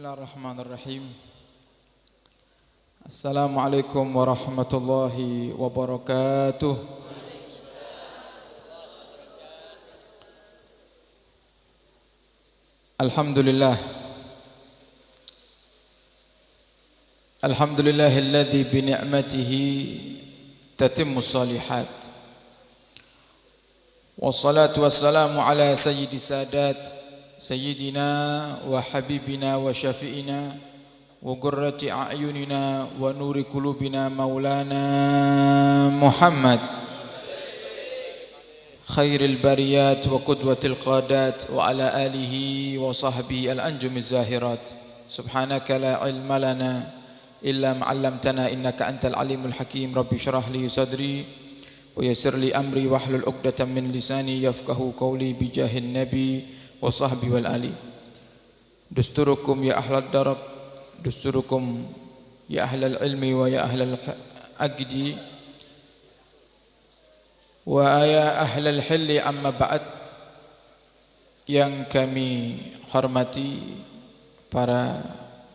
Bismillahirrahmanirrahim. Assalamualaikum warahmatullahi wabarakatuh. Alhamdulillah. Alhamdulillahilladzi bi ni'matihi tatimmus shalihat. Wassalatu wassalamu ala sayyidi sadat sayyidina wa habibina wa syafi'ina wa qurrati a'yunina wa nuri qulubina maulana Muhammad khairil bariyat wa qudwatil qadat wa ala alihi wa sahbihi al-anjumiz zahirat. Subhanaka la ilma lana illa ma 'allamtana innaka antal alimul hakim. Rabbi shrah li sadri wa yassir li amri wahlul 'uqdatam min lisani yafqahu qawli bi jahin nabi wa sahbi wal ali. Dusturukum ya ahlad darab, dusturukum ya ahlal ilmi wa ya ahlal aqdi wa ya ahlal hilli amma ba'd. Yang kami hormati para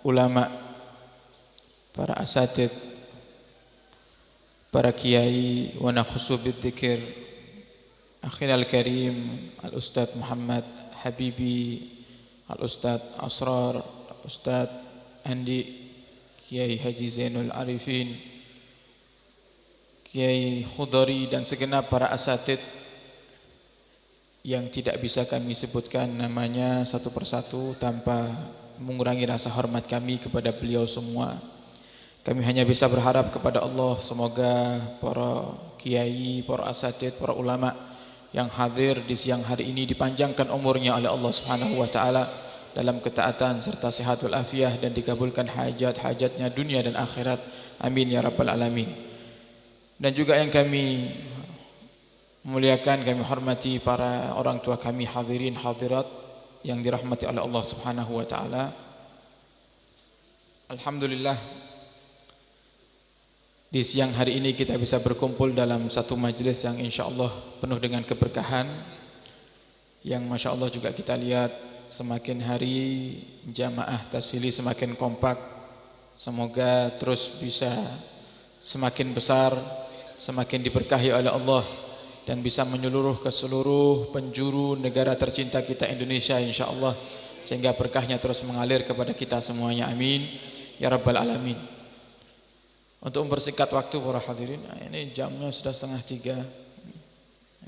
ulama, para asatid, para kiai wa nakhusu bidzikir akhina al-karim al-ustadz Muhammad Habibi, Al-Ustadz Asrar, Ustadz Andi, Kiai Haji Zainul Arifin, Kiai Khudari dan segenap para asatid yang tidak bisa kami sebutkan namanya satu persatu tanpa mengurangi rasa hormat kami kepada beliau semua. Kami hanya bisa berharap kepada Allah semoga para kiai, para asatid, para ulama yang hadir di siang hari ini dipanjangkan umurnya oleh Allah Subhanahu wa taala dalam ketaatan serta sehat wal afiah dan dikabulkan hajat-hajatnya dunia dan akhirat. Amin ya rabbal alamin. Dan juga yang kami muliakan, kami hormati para orang tua kami hadirin hadirat yang dirahmati oleh Allah Subhanahu wa taala. Alhamdulillah, di siang hari ini kita bisa berkumpul dalam satu majelis yang insyaallah penuh dengan keberkahan, yang masya Allah juga kita lihat semakin hari jamaah tasfili semakin kompak. Semoga terus bisa semakin besar, semakin diberkahi oleh Allah dan bisa menyeluruh ke seluruh penjuru negara tercinta kita Indonesia insyaallah, sehingga berkahnya terus mengalir kepada kita semuanya. Amin ya rabbal alamin. Untuk mempersingkat waktu para hadirin, ini jamnya sudah 2:30.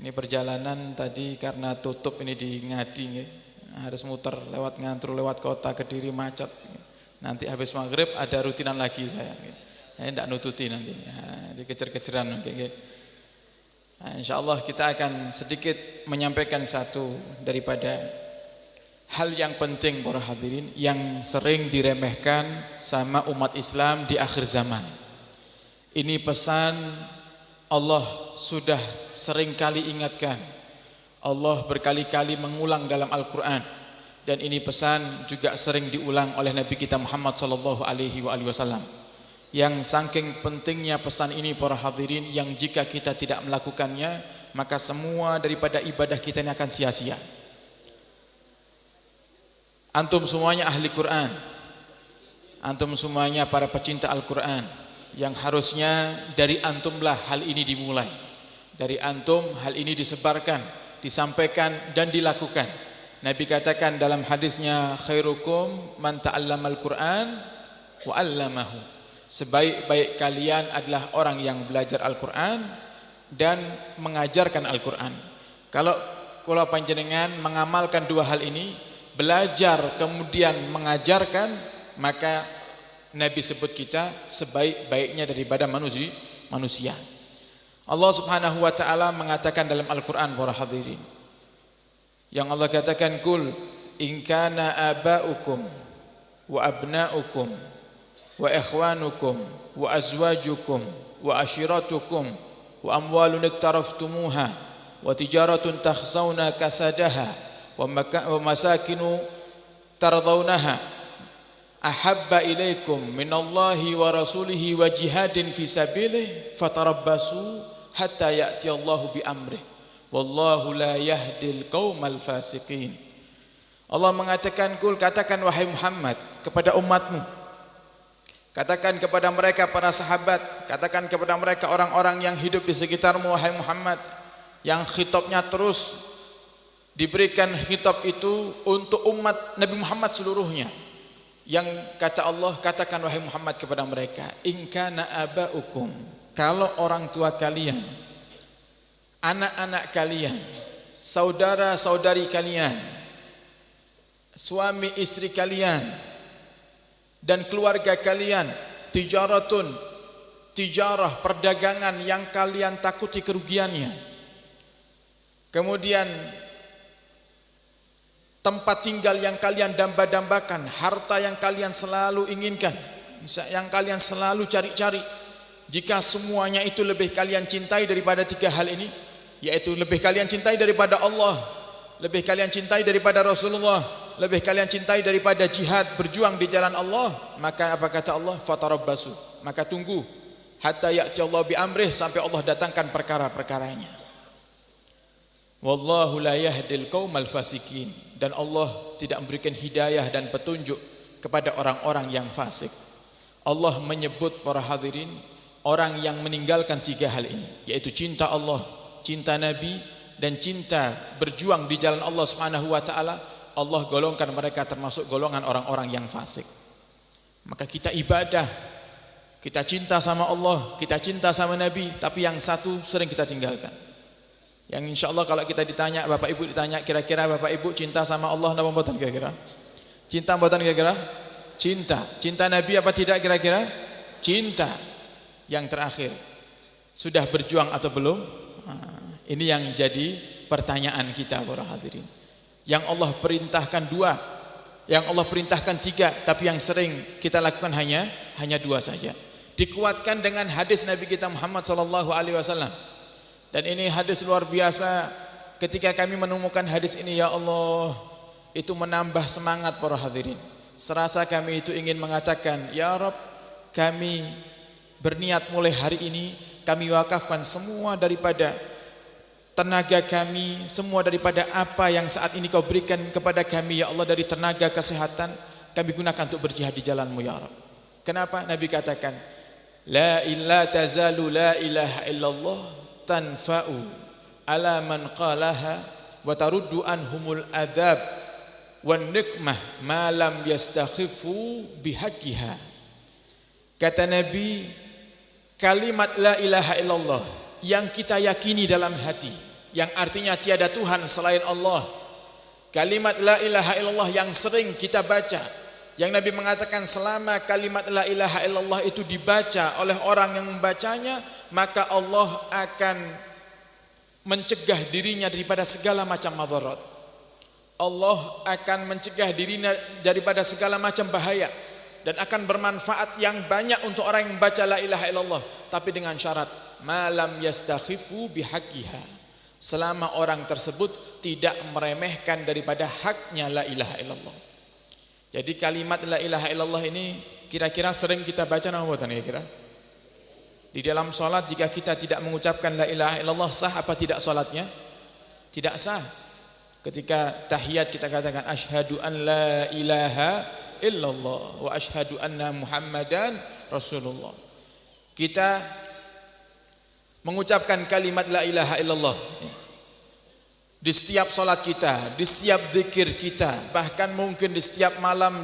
Ini perjalanan tadi karena tutup ini di Ngadi, harus muter lewat Ngantru, lewat kota Kediri, macet. Nanti habis maghrib ada rutinan lagi saya. Tidak nututi nanti, dikejar-kejaran. Nah, insyaallah kita akan sedikit menyampaikan satu daripada hal yang penting para hadirin yang sering diremehkan sama umat Islam di akhir zaman. Ini pesan Allah sudah sering kali ingatkan. Allah berkali-kali mengulang dalam Al-Quran. Dan ini pesan juga sering diulang oleh Nabi kita Muhammad sallallahu alaihi wasallam. Yang saking pentingnya pesan ini para hadirin, yang jika kita tidak melakukannya, maka semua daripada ibadah kita ini akan sia-sia. Antum semuanya ahli Quran. Antum semuanya para pecinta Al-Quran. Yang harusnya dari antumlah hal ini dimulai. Dari antum hal ini disebarkan, disampaikan dan dilakukan. Nabi katakan dalam hadisnya, khairukum man ta'allamal Qur'an wa 'allamahu. Sebaik-baik kalian adalah orang yang belajar Al-Qur'an dan mengajarkan Al-Qur'an. Kalau panjenengan mengamalkan dua hal ini, belajar kemudian mengajarkan, maka Nabi sebut kita sebaik-baiknya daripada manusia. Allah Subhanahu wa taala mengatakan dalam Al-Qur'an para hadirin, yang Allah katakan, kul in kana aba'ukum wa abna'ukum wa ikhwanukum wa azwajukum wa ashiratukum wa amwalun iktaraftumuha wa tijaratun takhsawna kasadaha wa masakinu tardawnaha ahabba ilaikum minallahi wa rasulihi wa jihadin fi sabilih fatarabbasu hatta ya'tiyallahu bi amrih wallahu la yahdil qaumal fasiqin. Allah mengatakan, "Qul," katakan wahai Muhammad kepada umatmu, katakan kepada mereka para sahabat, katakan kepada mereka orang-orang yang hidup di sekitarmu wahai Muhammad, yang khitabnya terus diberikan khitab itu untuk umat Nabi Muhammad seluruhnya. Yang kata Allah, katakan wahai Muhammad kepada mereka, "In kana aba'ukum," kalau orang tua kalian, anak-anak kalian, saudara-saudari kalian, suami istri kalian, dan keluarga kalian, tijarah, perdagangan yang kalian takuti kerugiannya, kemudian tempat tinggal yang kalian damba-dambakan, harta yang kalian selalu inginkan, yang kalian selalu cari-cari, jika semuanya itu lebih kalian cintai daripada tiga hal ini, yaitu lebih kalian cintai daripada Allah, lebih kalian cintai daripada Rasulullah, lebih kalian cintai daripada jihad berjuang di jalan Allah, maka apa kata Allah? Fatarabbasu, maka tunggu hatta ya'ti Allah bi amrih, sampai Allah datangkan perkara-perkaranya. Wallahu la yahdil qaumal fasikin, dan Allah tidak memberikan hidayah dan petunjuk kepada orang-orang yang fasik. Allah menyebut para hadirin orang yang meninggalkan tiga hal ini, yaitu cinta Allah, cinta Nabi, dan cinta berjuang di jalan Allah Subhanahu wa taala. Allah golongkan mereka termasuk golongan orang-orang yang fasik. Maka kita ibadah, kita cinta sama Allah, kita cinta sama Nabi, tapi yang satu sering kita tinggalkan. Yang insyaallah kalau kita ditanya, Bapak Ibu ditanya, kira-kira Bapak Ibu cinta sama Allah napa mboten kira-kira? Cinta mboten kira-kira? Cinta. Cinta Nabi apa tidak kira-kira? Cinta. Yang terakhir, sudah berjuang atau belum? Ini yang jadi pertanyaan kita para hadirin. Yang Allah perintahkan dua, yang Allah perintahkan tiga, tapi yang sering kita lakukan hanya dua saja. Dikuatkan dengan hadis Nabi kita Muhammad sallallahu alaihi wasallam. Dan ini hadis luar biasa. Ketika kami menemukan hadis ini, ya Allah, itu menambah semangat para hadirin. Serasa kami itu ingin mengatakan, ya Rabb, kami berniat mulai hari ini kami wakafkan semua daripada tenaga kami, semua daripada apa yang saat ini kau berikan kepada kami, ya Allah, dari tenaga kesehatan, kami gunakan untuk berjihad di jalan-Mu, ya Rabb. Kenapa? Nabi katakan, la tazalu la ilaha illallah tanfa'u ala man qalaha wa taruddu anhumul adab wan nikmah ma lam yastakhifu bihaqqiha. Kata Nabi, kalimat la ilaha illallah yang kita yakini dalam hati, yang artinya tiada Tuhan selain Allah, kalimat la ilaha illallah yang sering kita baca, yang Nabi mengatakan selama kalimat la ilaha illallah itu dibaca oleh orang yang membacanya, maka Allah akan mencegah dirinya daripada segala macam madarat. Allah akan mencegah dirinya daripada segala macam bahaya, dan akan bermanfaat yang banyak untuk orang yang membaca la ilaha illallah, tapi dengan syarat malam yastakhifu bihaqqiha, selama orang tersebut tidak meremehkan daripada haknya la ilaha illallah. Jadi kalimat la ilaha illallah ini kira-kira sering kita baca nama buatan kira-kira. Di dalam salat jika kita tidak mengucapkan la ilaha illallah, sah apa tidak salatnya? Tidak sah. Ketika tahiyat kita katakan asyhadu an la ilaha illallah wa asyhadu anna Muhammadan Rasulullah. Kita mengucapkan kalimat la ilaha illallah di setiap salat kita, di setiap zikir kita, bahkan mungkin di setiap malam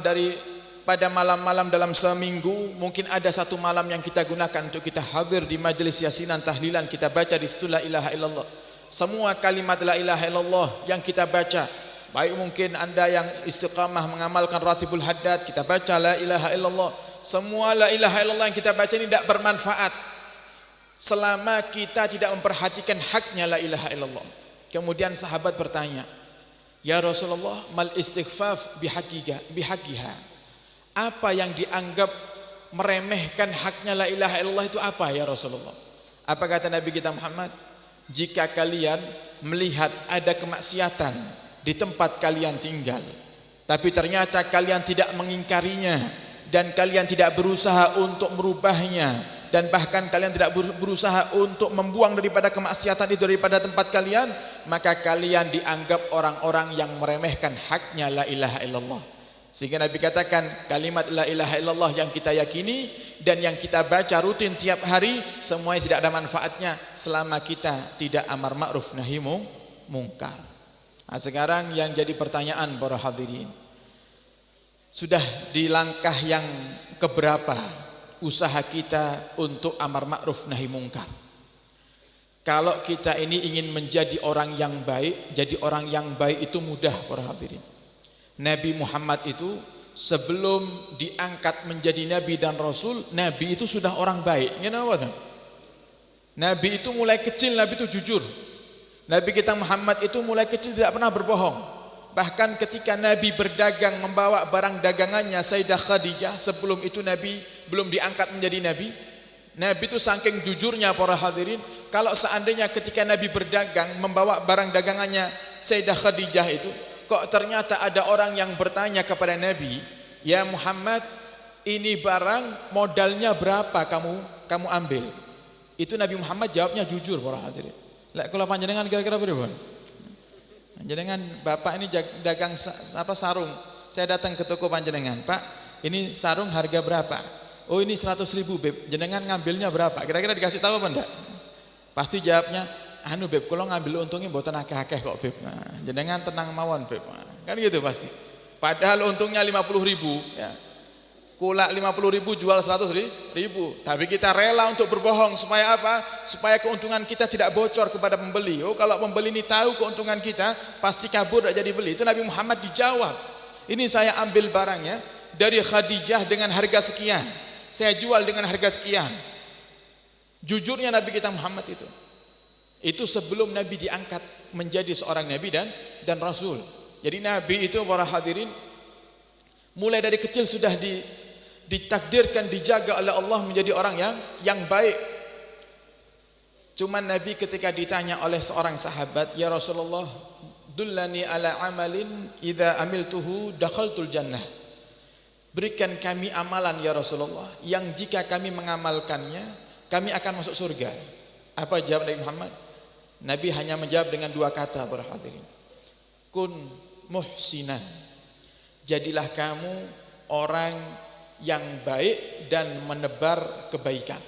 pada malam-malam dalam seminggu, mungkin ada satu malam yang kita gunakan untuk kita hadir di majelis yasinan tahlilan, kita baca di situ la ilaha illallah. Semua kalimat la ilaha illallah yang kita baca, baik mungkin anda yang istiqamah mengamalkan ratibul haddad, kita baca la ilaha illallah. Semua la ilaha illallah yang kita baca ini tidak bermanfaat selama kita tidak memperhatikan haknya la ilaha illallah. Kemudian sahabat bertanya, ya Rasulullah, mal istighfaf bihaqqiha, apa yang dianggap meremehkan haknya la ilaha illallah itu apa ya Rasulullah? Apa kata Nabi kita Muhammad? Jika kalian melihat ada kemaksiatan di tempat kalian tinggal, tapi ternyata kalian tidak mengingkarinya dan kalian tidak berusaha untuk merubahnya, dan bahkan kalian tidak berusaha untuk membuang daripada kemaksiatan itu daripada tempat kalian, maka kalian dianggap orang-orang yang meremehkan haknya la ilaha illallah. Sehingga Nabi katakan kalimat la ilaha illallah yang kita yakini dan yang kita baca rutin tiap hari, semuanya tidak ada manfaatnya selama kita tidak amar ma'ruf nahi mungkar. Nah, sekarang yang jadi pertanyaan para hadirin, sudah di langkah yang keberapa usaha kita untuk amar ma'ruf nahi mungkar? Kalau kita ini ingin menjadi orang yang baik, jadi orang yang baik itu mudah para hadirin. Nabi Muhammad itu sebelum diangkat menjadi nabi dan rasul, nabi itu sudah orang baik. Nabi itu mulai kecil, nabi itu jujur. Nabi kita Muhammad itu mulai kecil tidak pernah berbohong. Bahkan ketika Nabi berdagang membawa barang dagangannya Sayyidah Khadijah, sebelum itu Nabi belum diangkat menjadi nabi. Nabi itu saking jujurnya para hadirin, kalau seandainya ketika Nabi berdagang membawa barang dagangannya Sayyidah Khadijah itu, kok ternyata ada orang yang bertanya kepada Nabi, "Ya Muhammad, ini barang modalnya berapa kamu ambil?" Itu Nabi Muhammad jawabnya jujur para hadirin. Lek kula panjenengan kira-kira pripun? Panjenengan bapak ini dagang sarung. Saya datang ke toko panjenengan, "Pak, ini sarung harga berapa?" "Oh, ini 100.000, Beb. Jenengan ngambilnya berapa?" Kira-kira dikasih tahu apa enggak? Pasti jawabnya, "Anu Beb, kalau ngambil untungnya mboten akeh-akeh kok Beb." Nah, jenengan tenang mawon Beb. Kan gitu pasti. Padahal untungnya 50.000 ya. Kula 50.000 jual 100.000. Tapi kita rela untuk berbohong supaya apa? Supaya keuntungan kita tidak bocor kepada pembeli. Oh, kalau pembeli ini tahu keuntungan kita, pasti kabur tidak jadi beli. Itu Nabi Muhammad dijawab. "Ini saya ambil barangnya dari Khadijah dengan harga sekian. Saya jual dengan harga sekian." Jujurnya Nabi kita Muhammad itu. Itu sebelum Nabi diangkat menjadi seorang Nabi dan Rasul. Jadi Nabi itu para hadirin mulai dari kecil sudah ditakdirkan, dijaga oleh Allah menjadi orang yang baik. Cuman Nabi ketika ditanya oleh seorang sahabat, "Ya Rasulullah, dullani ala amalin idza amiltuhu dakhaltul jannah." Berikan kami amalan ya Rasulullah yang jika kami mengamalkannya kami akan masuk surga. Apa jawab Nabi Muhammad? Nabi hanya menjawab dengan dua kata para hadirin. Kun muhsinan. Jadilah kamu orang yang baik dan menebar kebaikan.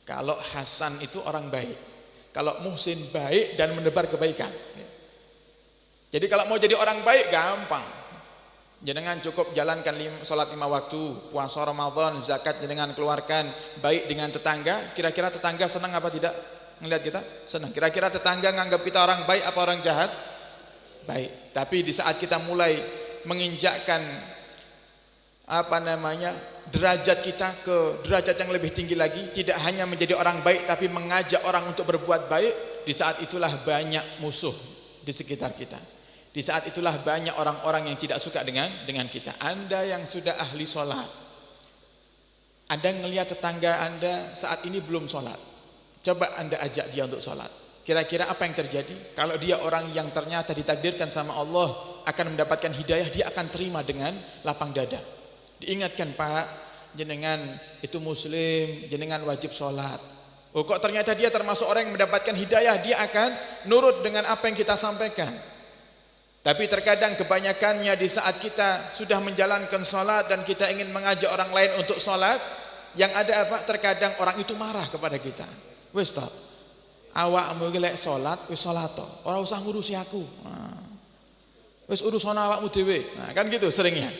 Kalau Hasan itu orang baik, kalau Muhsin baik dan menebar kebaikan. Jadi kalau mau jadi orang baik gampang. Jenengan cukup jalankan salat 5 waktu, puasa Ramadan, zakat jenengan keluarkan, baik dengan tetangga. Kira-kira tetangga senang apa tidak melihat kita? Senang. Kira-kira tetangga nganggap kita orang baik apa orang jahat? Baik. Tapi di saat kita mulai menginjakkan derajat kita ke derajat yang lebih tinggi lagi, tidak hanya menjadi orang baik tapi mengajak orang untuk berbuat baik, di saat itulah banyak musuh di sekitar kita. Di saat itulah banyak orang-orang yang tidak suka dengan kita. Anda yang sudah ahli sholat, Anda ngelihat tetangga Anda saat ini belum sholat, coba Anda ajak dia untuk sholat. Kira-kira apa yang terjadi? Kalau dia orang yang ternyata ditakdirkan sama Allah akan mendapatkan hidayah, dia akan terima dengan lapang dada. Diingatkan, "Pak, jenengan itu muslim, jenengan wajib sholat." Oh, kok ternyata dia termasuk orang yang mendapatkan hidayah, dia akan nurut dengan apa yang kita sampaikan. Tapi terkadang kebanyakannya di saat kita sudah menjalankan sholat dan kita ingin mengajak orang lain untuk sholat, yang ada apa? Terkadang orang itu marah kepada kita. "Wis ta, awakmu iki lek sholat wis sholat to, ora usah ngurusi aku. Wis urusan awakmu dhewe." Nah, kan gitu seringnya.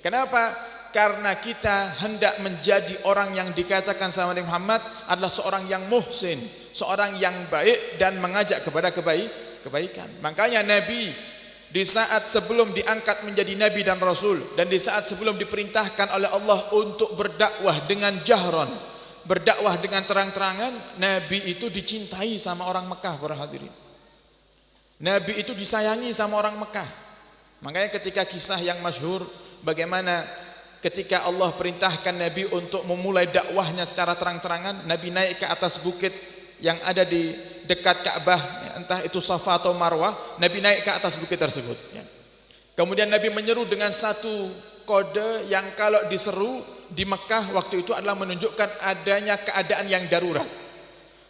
Kenapa? Karena kita hendak menjadi orang yang dikatakan sama Nabi Muhammad adalah seorang yang muhsin, seorang yang baik dan mengajak kepada kebaikan. Makanya Nabi di saat sebelum diangkat menjadi Nabi dan Rasul, dan di saat sebelum diperintahkan oleh Allah untuk berdakwah dengan jahron, berdakwah dengan terang-terangan, Nabi itu dicintai sama orang Mekah para hadirin. Nabi itu disayangi sama orang Mekah. Makanya ketika kisah yang masyhur bagaimana ketika Allah perintahkan Nabi untuk memulai dakwahnya secara terang-terangan, Nabi naik ke atas bukit yang ada di dekat Ka'bah, entah itu Safa atau Marwah. Nabi naik ke atas bukit tersebut. Kemudian Nabi menyeru dengan satu kode yang kalau diseru di Mekah waktu itu adalah menunjukkan adanya keadaan yang darurat.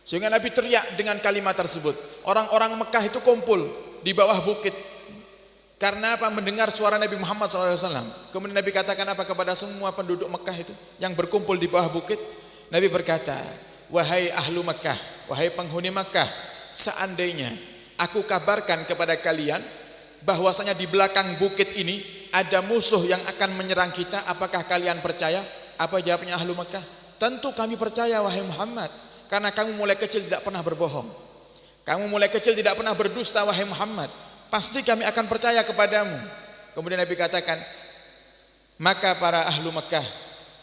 Sehingga Nabi teriak dengan kalimat tersebut. Orang-orang Mekah itu kumpul di bawah bukit. Karena apa? Mendengar suara Nabi Muhammad SAW. Kemudian Nabi katakan apa kepada semua penduduk Mekah itu yang berkumpul di bawah bukit? Nabi berkata, wahai ahlu Mekah, wahai penghuni Mekah, seandainya aku kabarkan kepada kalian bahwasanya di belakang bukit ini ada musuh yang akan menyerang kita, apakah kalian percaya? Apa jawabnya ahlu Mekah? Tentu kami percaya wahai Muhammad. Karena kamu mulai kecil tidak pernah berbohong. Kamu mulai kecil tidak pernah berdusta wahai Muhammad. Pasti kami akan percaya kepadamu. Kemudian Nabi katakan, maka para ahlu Mekah,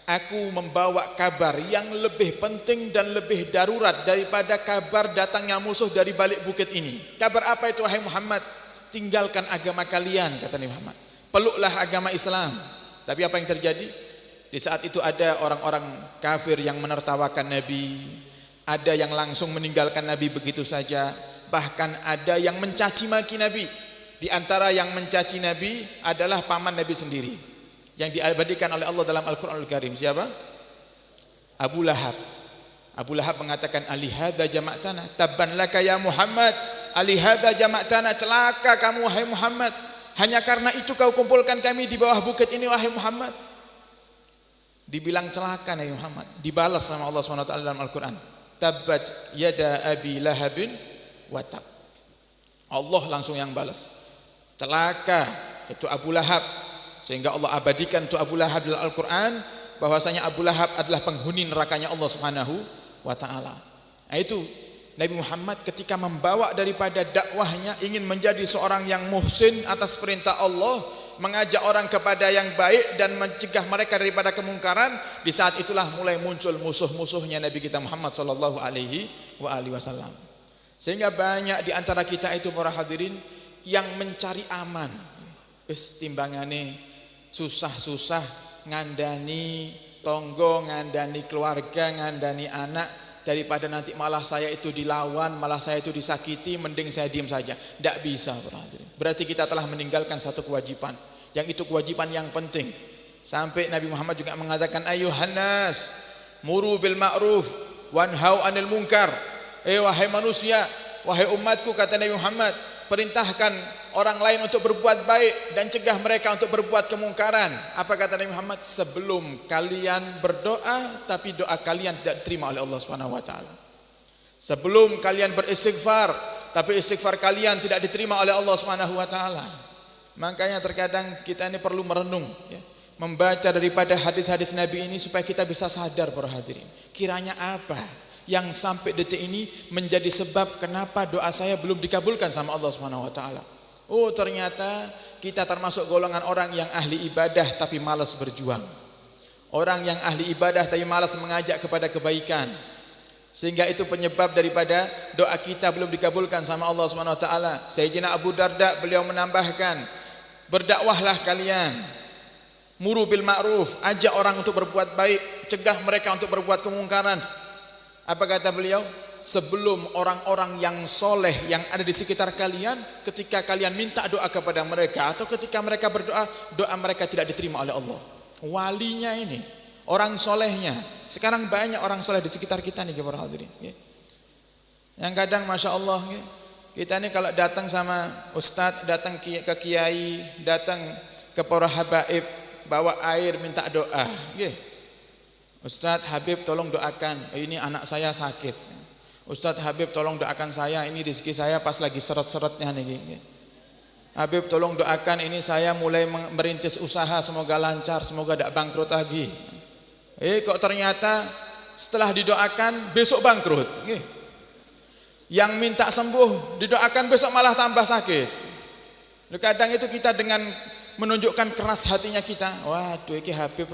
aku membawa kabar yang lebih penting dan lebih darurat daripada kabar datangnya musuh dari balik bukit ini. Kabar apa itu wahai Muhammad? Tinggalkan agama kalian, kata Nabi Muhammad. Peluklah agama Islam. Tapi apa yang terjadi? Di saat itu ada orang-orang kafir yang menertawakan Nabi. Ada yang langsung meninggalkan Nabi begitu saja. Bahkan ada yang mencaci maki Nabi. Di antara yang mencaci Nabi adalah paman Nabi sendiri, yang diabadikan oleh Allah dalam Al-Quranul Karim. Siapa? Abu Lahab. Abu Lahab mengatakan, alihada jama'tana, tabban laka ya Muhammad, alihada jama'tana, celaka kamu wahai Muhammad, hanya karena itu kau kumpulkan kami di bawah bukit ini wahai Muhammad. Dibilang celaka Nabi Muhammad, dibalas sama Allah SWT dalam Al-Quran, tabbat yada abi lahabin watab. Allah langsung yang balas, celaka itu Abu Lahab. Sehingga Allah abadikan itu Abu Lahab dalam Al-Quran, bahwasanya Abu Lahab adalah penghuni nerakanya Allah Subhanahu wa ta'ala. Nah itu Nabi Muhammad ketika membawa daripada dakwahnya, ingin menjadi seorang yang muhsin atas perintah Allah, mengajak orang kepada yang baik dan mencegah mereka daripada kemungkaran. Di saat itulah mulai muncul musuh-musuhnya Nabi kita Muhammad sallallahu alaihi wasallam. Sehingga banyak di antara kita itu para hadirin yang mencari aman. Wis timbangane susah-susah ngandani tonggo, ngandani keluarga, ngandani anak, daripada nanti malah saya itu dilawan, malah saya itu disakiti, mending saya diam saja. Tidak bisa para hadirin. Berarti kita telah meninggalkan satu kewajiban, yang itu kewajiban yang penting. Sampai Nabi Muhammad juga mengatakan, ayuhan nas muru bil ma'ruf wanhau anil munkar. Wahai manusia, wahai umatku, kata Nabi Muhammad, perintahkan orang lain untuk berbuat baik dan cegah mereka untuk berbuat kemungkaran. Apa kata Nabi Muhammad? Sebelum kalian berdoa, tapi doa kalian tidak diterima oleh Allah Subhanahu wa taala. Sebelum kalian beristighfar, tapi istighfar kalian tidak diterima oleh Allah Subhanahu wa taala. Makanya terkadang kita ini perlu merenung, ya, membaca daripada hadis-hadis Nabi ini supaya kita bisa sadar para hadirin. Kiranya apa yang sampai detik ini menjadi sebab kenapa doa saya belum dikabulkan sama Allah Subhanahu wa taala. Oh, ternyata kita termasuk golongan orang yang ahli ibadah tapi malas berjuang. Orang yang ahli ibadah tapi malas mengajak kepada kebaikan. Sehingga itu penyebab daripada doa kita belum dikabulkan sama Allah Subhanahu wa taala. Sayyidina Abu Darda beliau menambahkan, berdakwahlah kalian. Muru bil ma'ruf, ajak orang untuk berbuat baik, cegah mereka untuk berbuat kemungkaran. Apa kata beliau? Sebelum orang-orang yang soleh yang ada di sekitar kalian, ketika kalian minta doa kepada mereka, atau ketika mereka berdoa, doa mereka tidak diterima oleh Allah. Walinya ini, orang solehnya. Sekarang banyak orang soleh di sekitar kita nih para hadirin. Yang kadang Masya Allah, kita ini kalau datang sama ustadz, datang ke kiai, datang ke para habaib, bawa air minta doa. Ustadz Habib tolong doakan, ini anak saya sakit. Ustadz Habib tolong doakan saya, ini rezeki saya pas lagi seret-seretnya nih. Habib tolong doakan, ini saya mulai merintis usaha, semoga lancar, semoga tidak bangkrut lagi. Kok ternyata setelah didoakan besok bangkrut. Yang minta sembuh didoakan besok malah tambah sakit. Kadang itu kita dengan menunjukkan keras hatinya kita. Waduh, iki Habib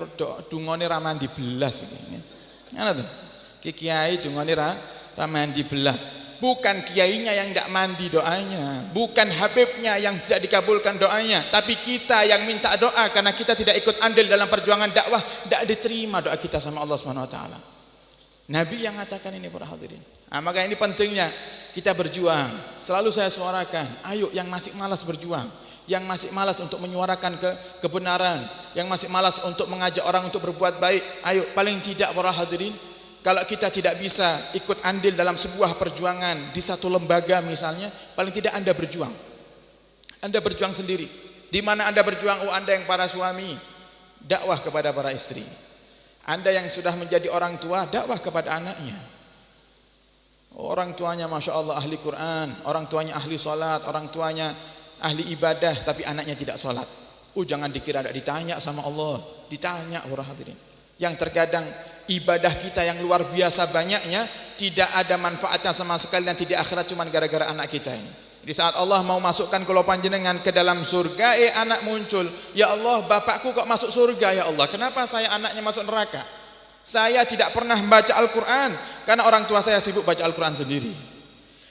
dungone ra mandi belas iki. Ngono to. Ki kiai dungone ra mandi belas. Bukan kiainya yang tidak mandi doanya, bukan Habibnya yang tidak dikabulkan doanya, tapi kita yang minta doa karena kita tidak ikut andil dalam perjuangan dakwah, tidak diterima doa kita sama Allah Subhanahu wa taala. Nabi yang mengatakan ini para hadirin. Maka ini pentingnya kita berjuang. Selalu saya suarakan, ayo yang masih malas berjuang, yang masih malas untuk menyuarakan kebenaran, yang masih malas untuk mengajak orang untuk berbuat baik. Ayo, paling tidak para hadirin, kalau kita tidak bisa ikut andil dalam sebuah perjuangan di satu lembaga misalnya, paling tidak Anda berjuang. Anda berjuang sendiri. Di mana Anda berjuang? Oh, Anda yang para suami, dakwah kepada para istri. Anda yang sudah menjadi orang tua, dakwah kepada anaknya. Orang tuanya Masya Allah ahli Quran, orang tuanya ahli salat, orang tuanya ahli ibadah, tapi anaknya tidak salat. Jangan dikira tidak ditanya sama Allah. Ditanya para hadirin. Yang terkadang ibadah kita yang luar biasa banyaknya tidak ada manfaatnya sama sekali nanti di akhirat, cuma gara-gara anak kita ini. Di saat Allah mau masukkan kalau panjenengan ke dalam surga, anak muncul, ya Allah, bapakku kok masuk surga ya Allah, kenapa saya anaknya masuk neraka? Saya tidak pernah membaca Al-Quran karena orang tua saya sibuk baca Al-Quran sendiri.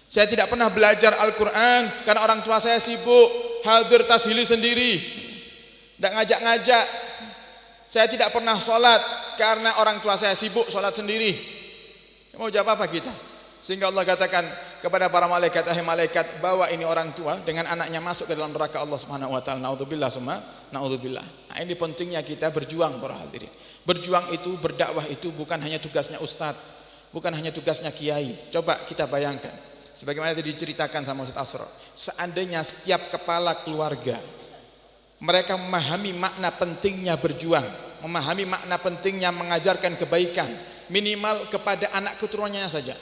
Saya tidak pernah belajar Al-Quran karena orang tua saya sibuk hadir tashili sendiri, tidak ngajak-ngajak. Saya tidak pernah sholat karena orang tua saya sibuk sholat sendiri. Mau jawab apa kita? Sehingga Allah katakan kepada para malaikat, "Hai malaikat, bawa ini orang tua dengan anaknya masuk ke dalam neraka Allah Subhanahu wa taala." Naudzubillah summa naudzubillah. Nah, ini pentingnya kita berjuang para hadirin. Berjuang itu, berdakwah itu bukan hanya tugasnya ustadz, bukan hanya tugasnya kiai. Coba kita bayangkan, sebagaimana tadi diceritakan sama Ustaz Asrar, seandainya setiap kepala keluarga mereka memahami makna pentingnya berjuang, memahami makna pentingnya mengajarkan kebaikan, minimal kepada anak keturunannya saja,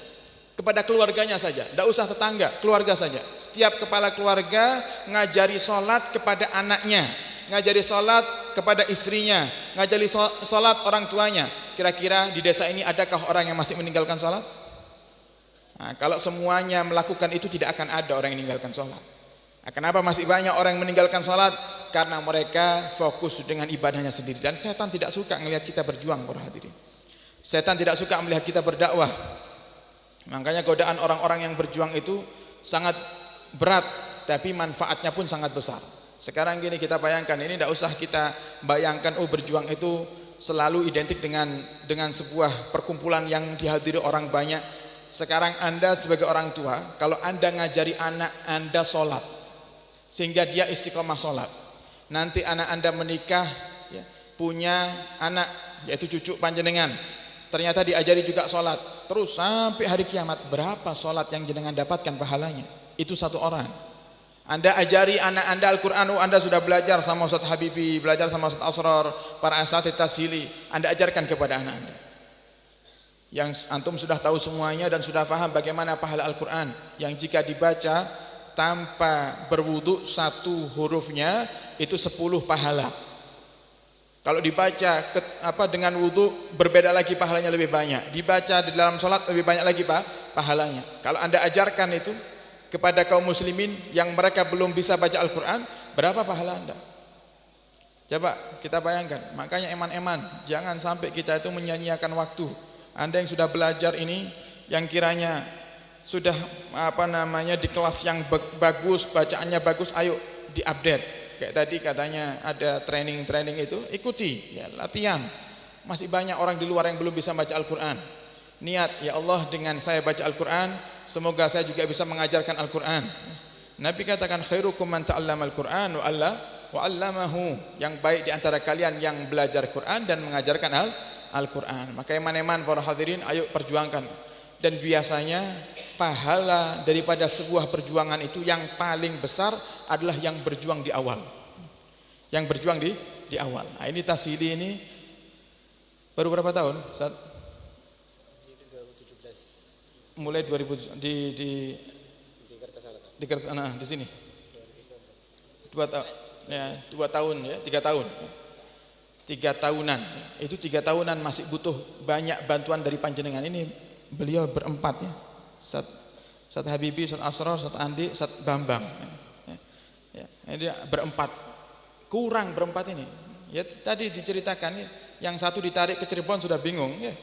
kepada keluarganya saja, tidak usah tetangga, keluarga saja. Setiap kepala keluarga ngajari sholat kepada anaknya, ngajari sholat kepada istrinya, ngajari sholat orang tuanya. Kira-kira di desa ini adakah orang yang masih meninggalkan sholat? Nah, kalau semuanya melakukan itu tidak akan ada orang yang meninggalkan sholat. Nah, kenapa masih banyak orang yang meninggalkan sholat? Karena mereka fokus dengan ibadahnya sendiri. Dan setan tidak suka melihat kita berjuang para hadirin. Setan tidak suka melihat kita berdakwah. Makanya godaan orang-orang yang berjuang itu sangat berat, tapi manfaatnya pun sangat besar. Sekarang gini kita bayangkan, ini tidak usah kita bayangkan berjuang itu selalu identik dengan sebuah perkumpulan yang dihadiri orang banyak. Sekarang Anda sebagai orang tua, kalau Anda ngajari anak Anda sholat sehingga dia istiqomah sholat, nanti anak Anda menikah ya, punya anak yaitu cucu panjenengan, ternyata diajari juga sholat terus sampai hari kiamat, berapa sholat yang jenengan dapatkan pahalanya? Itu satu orang. Anda ajari anak Anda Al-Quran, Anda sudah belajar sama Ustaz Habibi, belajar sama Ustaz Asrar, para asatidz tashili, Anda ajarkan kepada anak Anda. Yang antum sudah tahu semuanya dan sudah paham bagaimana pahala Al-Quran, yang jika dibaca tanpa berwudu satu hurufnya itu 10 pahala. Kalau dibaca dengan wudu berbeda lagi pahalanya lebih banyak. Dibaca di dalam sholat lebih banyak lagi pahalanya. Kalau Anda ajarkan itu kepada kaum muslimin yang mereka belum bisa baca Al-Quran, berapa pahala Anda? Coba kita bayangkan. Makanya eman-eman, jangan sampai kita itu menyia-nyiakan waktu. Anda yang sudah belajar ini, yang kiranya sudah di kelas yang bagus, bacaannya bagus, ayo diupdate. Kayak tadi katanya ada training itu, ikuti ya, latihan. Masih banyak orang di luar yang belum bisa baca Al-Quran. Niat, ya Allah, dengan saya baca Al-Quran, semoga saya juga bisa mengajarkan Al-Quran. Nabi katakan khairukum man ta'allama Al-Quran wa 'allamahu. Yang baik di antara kalian yang belajar Quran dan mengajarkan Al-Quran. Maka eman-eman para hadirin, ayo perjuangkan. Dan biasanya pahala daripada sebuah perjuangan itu yang paling besar adalah yang berjuang di awal. Yang berjuang di awal. Nah, ini tashili ini baru berapa tahun? Mulai 2000 di Kertasana di sini 2 tahun ya, 2 tahun ya, 3 tahun 3 tahunan itu 3 tahunan masih butuh banyak bantuan dari panjenengan. Ini beliau berempat ya, Ustaz Habibi, Ustaz Asrar, Ustaz Andi, Ustaz Bambang ya, ini berempat, kurang berempat ini ya. Tadi diceritakan ya, yang satu ditarik ke Cirebon sudah bingung ya.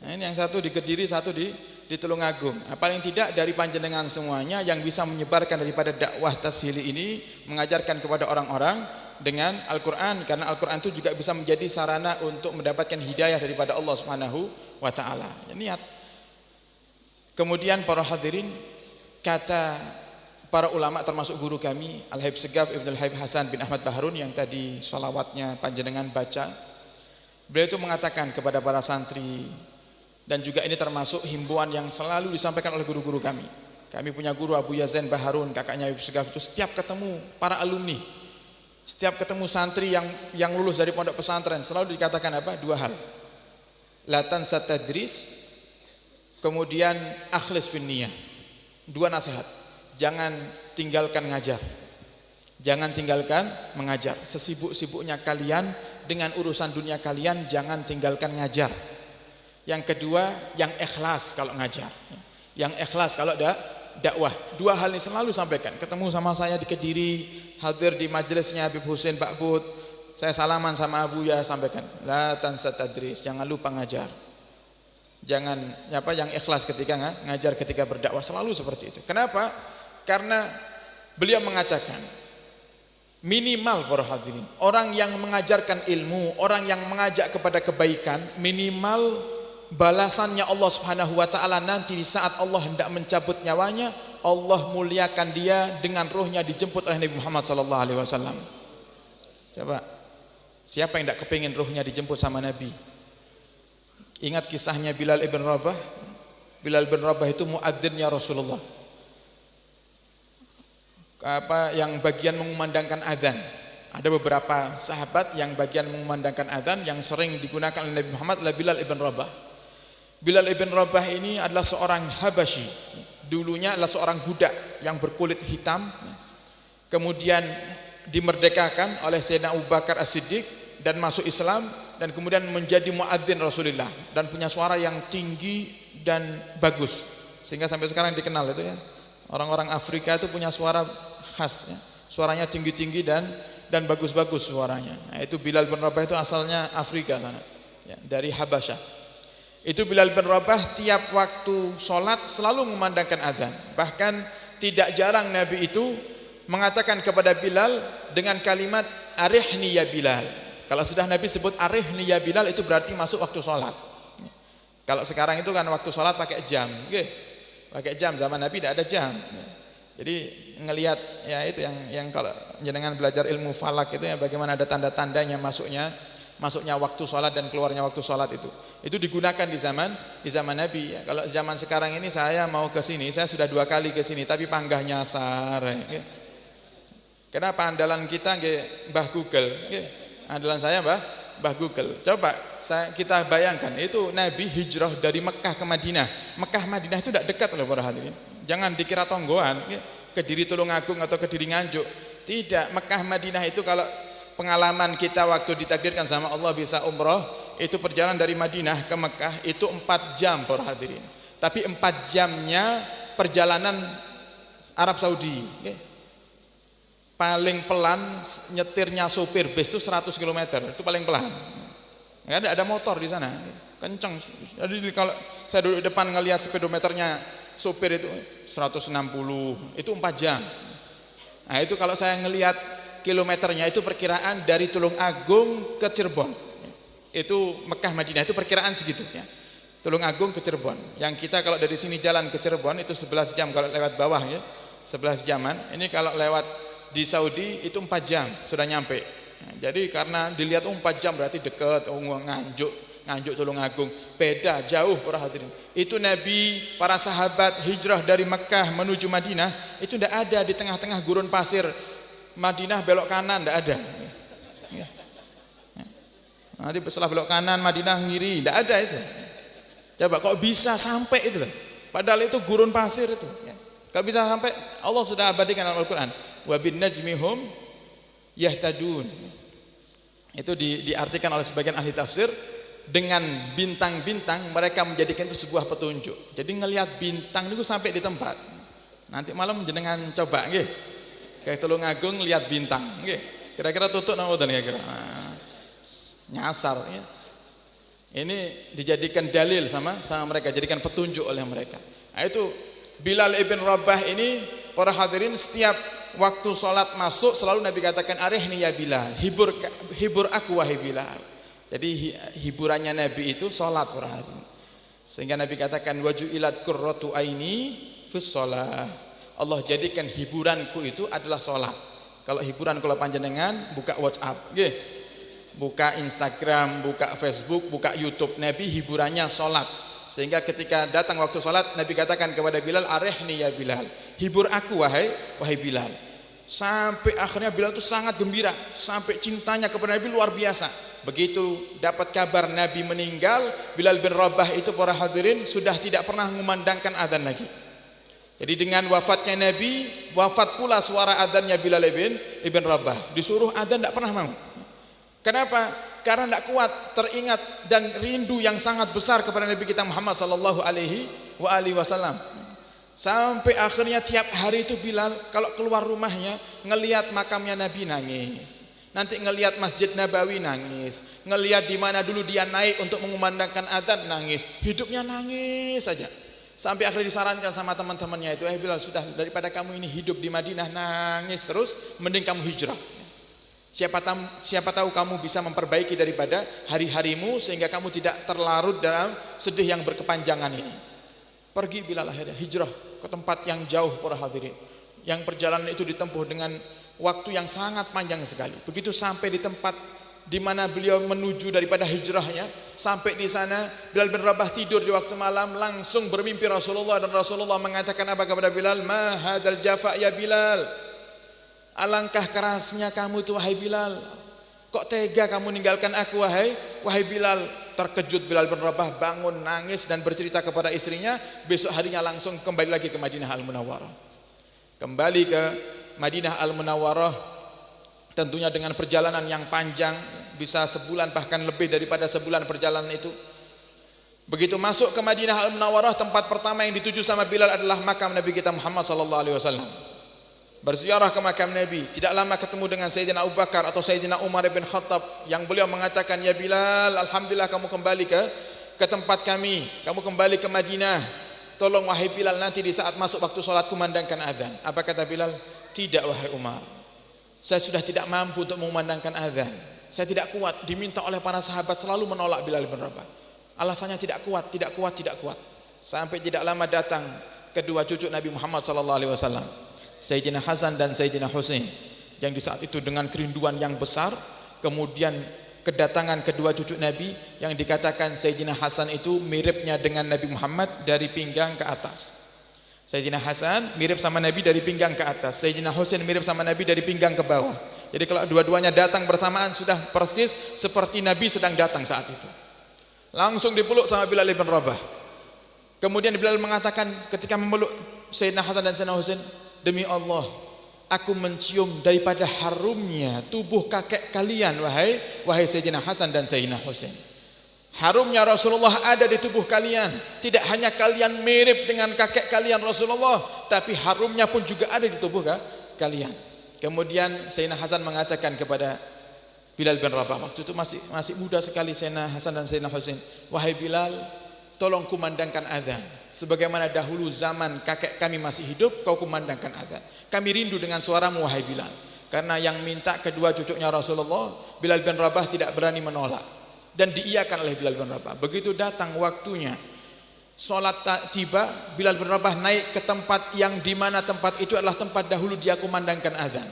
Nah, ini yang satu di Kediri, satu di Tulungagung. Nah, paling tidak dari panjenengan semuanya yang bisa menyebarkan daripada dakwah tashili ini, mengajarkan kepada orang-orang dengan Al-Quran, karena Al-Quran itu juga bisa menjadi sarana untuk mendapatkan hidayah daripada Allah Subhanahu wa ta'ala. Ya, niat. Kemudian para hadirin, kata para ulama termasuk guru kami Al-Habib Segaf Ibn Al-Habib Hasan bin Ahmad Baharun yang tadi sholawatnya panjenengan baca. Beliau itu mengatakan kepada para santri, dan juga ini termasuk himbauan yang selalu disampaikan oleh guru-guru kami. Kami punya guru Abu Yazain Baharun, kakaknya Habib Segaf, itu setiap ketemu para alumni, setiap ketemu santri yang lulus dari pondok pesantren, selalu dikatakan apa? Dua hal. La tansa tadris, kemudian akhlis fin niyah. Dua nasihat. Jangan tinggalkan ngajar. Jangan tinggalkan mengajar. Sesibuk-sibuknya kalian dengan urusan dunia kalian, jangan tinggalkan ngajar. Yang kedua, yang ikhlas kalau ngajar. Yang ikhlas kalau dakwah. Dua hal ini selalu sampaikan. Ketemu sama saya di Kediri, hadir di majelisnya Habib Husain Ba'bud, saya salaman sama Abu ya, sampaikan la tansa tadris, jangan lupa ngajar. Jangan yang ikhlas ketika ngajar, ketika berdakwah, selalu seperti itu. Kenapa? Karena beliau mengatakan minimal para hadirin, orang yang mengajarkan ilmu, orang yang mengajak kepada kebaikan, minimal balasannya Allah Subhanahu wa taala nanti di saat Allah hendak mencabut nyawanya, Allah muliakan dia dengan ruhnya dijemput oleh Nabi Muhammad sallallahu alaihi wasallam. Coba, siapa yang tidak kepingin ruhnya dijemput sama Nabi? Ingat kisahnya Bilal ibn Rabah. Bilal ibn Rabah itu muadzinnya Rasulullah. Yang bagian mengumandangkan adzan. Ada beberapa sahabat yang bagian mengumandangkan adzan yang sering digunakan oleh Nabi Muhammad adalah Bilal ibn Rabah. Bilal ibn Rabah ini adalah seorang Habasyi. Dulunya adalah seorang budak yang berkulit hitam. Kemudian dimerdekakan oleh Sayyidina Abu Bakar As-Siddiq dan masuk Islam, dan kemudian menjadi muadzin Rasulullah dan punya suara yang tinggi dan bagus sehingga sampai sekarang dikenal itu ya. Orang-orang Afrika itu punya suara khas ya. Suaranya tinggi-tinggi dan bagus-bagus suaranya. Nah, itu Bilal bin Rabah itu asalnya Afrika sana. Ya, dari Habasyah. Itu Bilal bin Rabah tiap waktu sholat selalu memandangkan azan. Bahkan tidak jarang Nabi itu mengatakan kepada Bilal dengan kalimat arihni ya Bilal. Kalau sudah Nabi sebut arihni ya Bilal, itu berarti masuk waktu sholat. Kalau sekarang itu kan waktu sholat pakai jam, pakai jam. Zaman Nabi tidak ada jam. Jadi ngelihat ya itu yang kalau jenengan belajar ilmu falak itu ya, bagaimana ada tanda-tandanya masuknya waktu sholat dan keluarnya waktu sholat itu digunakan di zaman Nabi ya. Kalau zaman sekarang ini saya mau ke sini, saya sudah 2 kali ke sini tapi panggah nyasar ya. Kenapa? Andalan kita Mbah Google ya. Andalan saya Mbah Google. Coba kita bayangkan, itu Nabi hijrah dari Mekah ke Madinah. Mekah Madinah itu tidak dekat loh para hadirin. Jangan dikira tonggoan ya. Kediri Tulungagung atau Kediri Nganjuk. Tidak, Mekah Madinah itu kalau pengalaman kita waktu ditakdirkan sama Allah bisa umroh, itu perjalanan dari Madinah ke Mekah itu 4 jam para hadirin. Tapi 4 jamnya perjalanan Arab Saudi ya. Paling pelan nyetirnya sopir bis itu 100 km, itu paling pelan. Enggak ada motor di sana. Kencang. Jadi kalau saya duduk di depan ngelihat speedometernya sopir itu 160, itu 4 jam. Nah, itu kalau saya ngelihat kilometernya itu perkiraan dari Tulung Agung ke Cirebon. Itu Mekah Madinah itu perkiraan segitu ya. Tulung Agung ke Cirebon. Yang kita kalau dari sini jalan ke Cirebon itu 11 jam kalau lewat bawah ya. 11 jaman. Ini kalau lewat di Saudi itu 4 jam sudah nyampe. Nah, jadi karena dilihat 4 jam berarti dekat, Nganjuk Tulung Agung, beda jauh para hadirin. Itu Nabi, para sahabat hijrah dari Mekah menuju Madinah itu tidak ada di tengah-tengah gurun pasir Madinah belok kanan, tidak ada. Nanti setelah belok kanan Madinah ngiri, tidak ada itu. Coba kok bisa sampai itu loh. Padahal itu gurun pasir itu. Kalau bisa sampai, Allah sudah abadikan dalam Al-Quran. Wa bin najmihum yahtadun. Itu diartikan oleh sebagian ahli tafsir, dengan bintang-bintang mereka menjadikan itu sebuah petunjuk. Jadi ngelihat bintang itu sampai di tempat. Nanti malam jenengan coba nggih. Kayak Tulung Agung lihat bintang nggih. Kira-kira tutuk napa mboten kira-kira. Nyasar ya. Ini dijadikan dalil sama mereka, jadikan petunjuk oleh mereka. Nah, itu Bilal ibn Rabah ini para hadirin setiap waktu sholat masuk selalu Nabi katakan arihni ya Bilal, hibur aku wahai Bilal. Jadi hiburannya Nabi itu sholat para hadirin. Sehingga Nabi katakan waju'ilat qurratu aini fis shalah. Allah jadikan hiburanku itu adalah sholat. Kalau hiburan kalau panjenengan buka WhatsApp, nggih. Buka Instagram, buka Facebook, buka YouTube. Nabi hiburannya sholat. Sehingga ketika datang waktu sholat, Nabi katakan kepada Bilal, arihni ya Bilal, hibur aku wahai Bilal. Sampai akhirnya Bilal itu sangat gembira, sampai cintanya kepada Nabi luar biasa. Begitu dapat kabar Nabi meninggal, Bilal bin Rabah itu para hadirin sudah tidak pernah mengumandangkan adzan lagi. Jadi dengan wafatnya Nabi, wafat pula suara adzannya Bilal ibn Rabah. Disuruh adzan tidak pernah mau. Kenapa? Karena tidak kuat, teringat dan rindu yang sangat besar kepada Nabi kita Muhammad sallallahu alaihi wasallam. Sampai akhirnya tiap hari itu Bilal kalau keluar rumahnya ngelihat makamnya Nabi nangis. Nanti ngelihat Masjid Nabawi nangis, ngelihat di mana dulu dia naik untuk mengumandangkan adzan nangis. Hidupnya nangis saja. Sampai akhirnya disarankan sama teman-temannya itu, Bilal, sudah daripada kamu ini hidup di Madinah nangis terus, mending kamu hijrah. Siapa tahu kamu bisa memperbaiki daripada hari-harimu sehingga kamu tidak terlarut dalam sedih yang berkepanjangan ini. Pergi Bilal akhirnya hijrah ke tempat yang jauh para hadirin. Yang perjalanan itu ditempuh dengan waktu yang sangat panjang sekali. Begitu sampai di tempat di mana beliau menuju daripada hijrahnya, sampai di sana Bilal bin Rabah tidur di waktu malam, langsung bermimpi Rasulullah dan Rasulullah mengatakan apa kepada Bilal? Ma hadzal jafa ya Bilal. Alangkah kerasnya kamu tuh wahai Bilal. Kok tega kamu meninggalkan aku wahai Bilal? Terkejut Bilal bin Rabah, bangun nangis dan bercerita kepada istrinya. Besok harinya langsung kembali lagi ke Madinah Al-Munawwarah. Kembali ke Madinah Al-Munawwarah tentunya dengan perjalanan yang panjang, bisa sebulan bahkan lebih daripada sebulan perjalanan itu. Begitu masuk ke Madinah Al-Munawwarah, tempat pertama yang dituju sama Bilal adalah makam Nabi kita Muhammad sallallahu alaihi wasallam. Berziarah ke makam Nabi, tidak lama ketemu dengan Sayyidina Abu Bakar atau Sayyidina Umar bin Khattab yang beliau mengatakan, ya Bilal, alhamdulillah kamu kembali ke tempat kami, kamu kembali ke Madinah. Tolong wahai Bilal, nanti di saat masuk waktu sholat kumandangkan adzan. Apa kata Bilal? Tidak wahai Umar, saya sudah tidak mampu untuk mengumandangkan adzan. Saya tidak kuat, diminta oleh para sahabat selalu menolak Bilal bin Rabah. Alasannya tidak kuat. Sampai tidak lama datang kedua cucu Nabi Muhammad sallallahu alaihi wasallam, Sayyidina Hasan dan Sayyidina Husain, yang di saat itu dengan kerinduan yang besar kemudian kedatangan kedua cucu Nabi yang dikatakan Sayyidina Hasan itu miripnya dengan Nabi Muhammad dari pinggang ke atas. Sayyidina Hasan mirip sama Nabi dari pinggang ke atas, Sayyidina Husain mirip sama Nabi dari pinggang ke bawah. Jadi kalau dua-duanya datang bersamaan sudah persis seperti Nabi sedang datang saat itu. Langsung dipeluk sama Bilal bin Rabah. Kemudian Bilal mengatakan ketika memeluk Sayyidina Hasan dan Sayyidina Husain, demi Allah, aku mencium daripada harumnya tubuh kakek kalian wahai Sayyidina Hasan dan Sayyidina Husain. Harumnya Rasulullah ada di tubuh kalian. Tidak hanya kalian mirip dengan kakek kalian Rasulullah, tapi harumnya pun juga ada di tubuh kalian. Kemudian Sayyidina Hasan mengatakan kepada Bilal bin Rabah, waktu itu masih muda sekali Sayyidina Hasan dan Sayyidina Husain, wahai Bilal, tolong kumandangkan adzan sebagaimana dahulu zaman kakek kami masih hidup, kau kumandangkan adzan. Kami rindu dengan suaramu wahai Bilal. Karena yang minta kedua cucunya Rasulullah, Bilal bin Rabah tidak berani menolak dan diiyakan oleh Bilal bin Rabah. Begitu datang waktunya salat tiba, Bilal bin Rabah naik ke tempat yang di mana tempat itu adalah tempat dahulu dia kumandangkan adzan.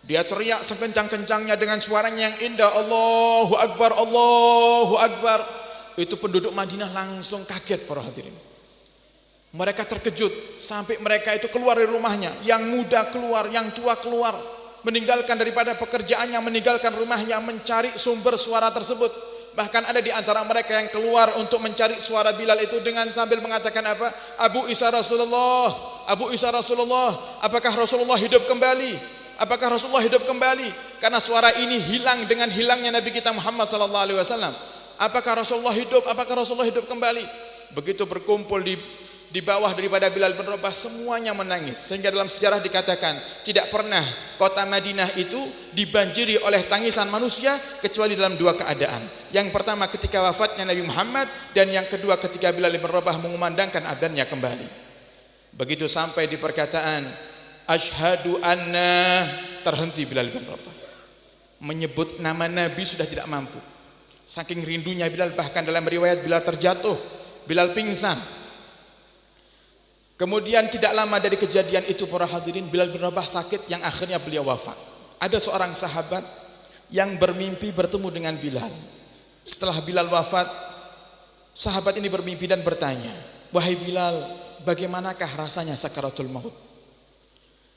Dia teriak sekencang-kencangnya dengan suaranya yang indah, Allahu Akbar, Allahu Akbar. Itu penduduk Madinah langsung kaget para hadirin. Mereka terkejut sampai mereka itu keluar dari rumahnya. Yang muda keluar, yang tua keluar, meninggalkan daripada pekerjaannya, meninggalkan rumahnya mencari sumber suara tersebut. Bahkan ada di antara mereka yang keluar untuk mencari suara Bilal itu dengan sambil mengatakan apa? Abu Isa Rasulullah, Abu Isa Rasulullah, apakah Rasulullah hidup kembali? Apakah Rasulullah hidup kembali? Karena suara ini hilang dengan hilangnya Nabi kita Muhammad sallallahu alaihi wasallam. Apakah Rasulullah hidup? Apakah Rasulullah hidup kembali? Begitu berkumpul di bawah daripada Bilal bin Rabah, semuanya menangis. Sehingga dalam sejarah dikatakan tidak pernah kota Madinah itu dibanjiri oleh tangisan manusia kecuali dalam dua keadaan. Yang pertama ketika wafatnya Nabi Muhammad, dan yang kedua ketika Bilal bin Rabah mengumandangkan adzannya kembali. Begitu sampai di perkataan asyhadu anna, terhenti Bilal bin Rabah. Menyebut nama Nabi sudah tidak mampu. Saking rindunya Bilal, bahkan dalam riwayat Bilal terjatuh, Bilal pingsan. Kemudian tidak lama dari kejadian itu para hadirin, Bilal bin Rabah sakit yang akhirnya beliau wafat. Ada seorang sahabat yang bermimpi bertemu dengan Bilal. Setelah Bilal wafat, sahabat ini bermimpi dan bertanya, "Wahai Bilal, bagaimanakah rasanya sakaratul maut?"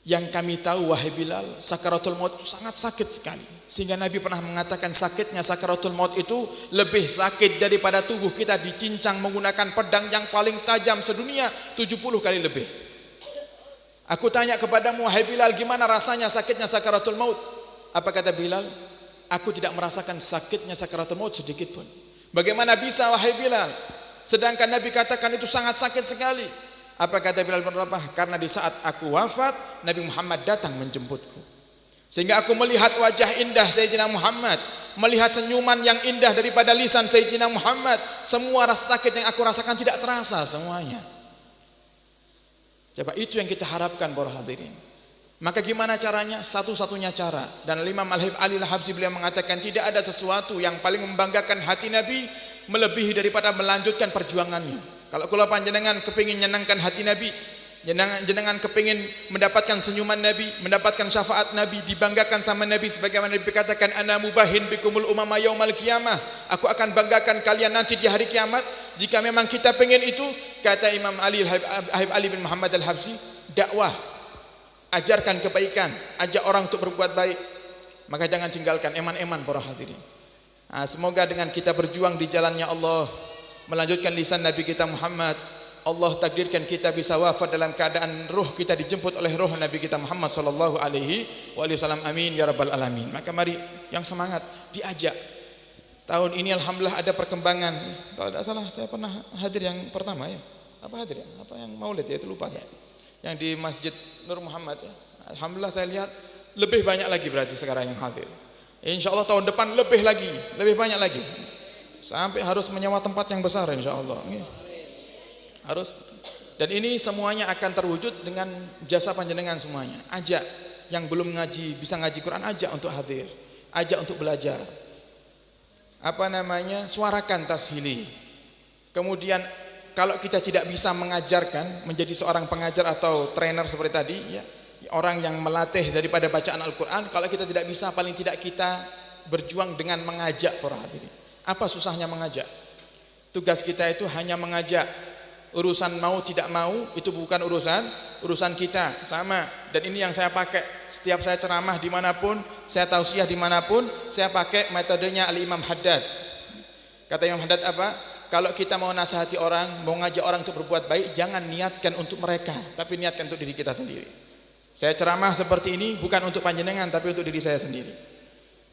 Yang kami tahu wahai Bilal, sakaratul maut itu sangat sakit sekali. Sehingga Nabi pernah mengatakan sakitnya sakaratul maut itu lebih sakit daripada tubuh kita dicincang menggunakan pedang yang paling tajam sedunia 70 kali lebih. Aku tanya kepadamu wahai Bilal, gimana rasanya sakitnya sakaratul maut? Apa kata Bilal? Aku tidak merasakan sakitnya sakaratul maut sedikit pun. Bagaimana bisa wahai Bilal? Sedangkan Nabi katakan itu sangat sakit sekali. Apa kata Bilal bin Rabah? Karena di saat aku wafat, Nabi Muhammad datang menjemputku. Sehingga aku melihat wajah indah Sayyidina Muhammad, melihat senyuman yang indah daripada lisan Sayyidina Muhammad. Semua rasa sakit yang aku rasakan tidak terasa semuanya. Coba itu yang kita harapkan para hadirin. Maka gimana caranya? Satu-satunya cara. Dan Imam Ali Al-Habsyi beliau mengatakan tidak ada sesuatu yang paling membanggakan hati Nabi melebihi daripada melanjutkan perjuangannya. Kalau kula panjenengan kepingin nyenangkan hati Nabi, jenengan kepingin mendapatkan senyuman Nabi, mendapatkan syafaat Nabi, dibanggakan sama Nabi sebagaimana Nabi katakan ana mubahin bikumul umama yaumal qiyamah. Aku akan banggakan kalian nanti di hari kiamat. Jika memang kita pengen itu, kata Imam Ali bin Muhammad Al-Habsyi, dakwah, ajarkan kebaikan, ajak orang untuk berbuat baik. Maka jangan tinggalkan eman-eman para hadirin. Semoga dengan kita berjuang di jalannya Allah, melanjutkan lisan Nabi kita Muhammad, Allah takdirkan kita bisa wafat dalam keadaan ruh kita dijemput oleh ruh Nabi kita Muhammad sallallahu alaihi wasallam. Amin ya rabbal alamin. Maka mari yang semangat diajak. Tahun ini alhamdulillah ada perkembangan. Kalau tidak salah saya pernah hadir yang pertama ya. Apa hadir ya? Apa yang Maulid ya, itu lupa saya. Yang di Masjid Nur Muhammad ya. Alhamdulillah saya lihat lebih banyak lagi berarti sekarang yang hadir. Insyaallah tahun depan lebih lagi, lebih banyak lagi. Sampai harus menyewa tempat yang besar insyaallah. Harus. Dan ini semuanya akan terwujud dengan jasa panjenengan semuanya. Ajak yang belum ngaji, bisa ngaji Quran, ajak untuk hadir. Ajak untuk belajar. Suarakan tashili. Kemudian kalau kita tidak bisa mengajarkan, menjadi seorang pengajar atau trainer seperti tadi ya, orang yang melatih daripada bacaan Al-Quran, kalau kita tidak bisa, paling tidak kita berjuang dengan mengajak para hadirin. Apa susahnya mengajak? Tugas kita itu hanya mengajak. Urusan mau tidak mau itu bukan urusan kita, sama. Dan ini yang saya pakai setiap saya ceramah dimanapun, saya tausiah dimanapun, saya pakai metodenya Al-Imam Haddad. Kata Imam Haddad apa? Kalau kita mau nasihati orang, mau ngajak orang untuk berbuat baik, jangan niatkan untuk mereka, tapi niatkan untuk diri kita sendiri. Saya ceramah seperti ini bukan untuk panjenengan, tapi untuk diri saya sendiri.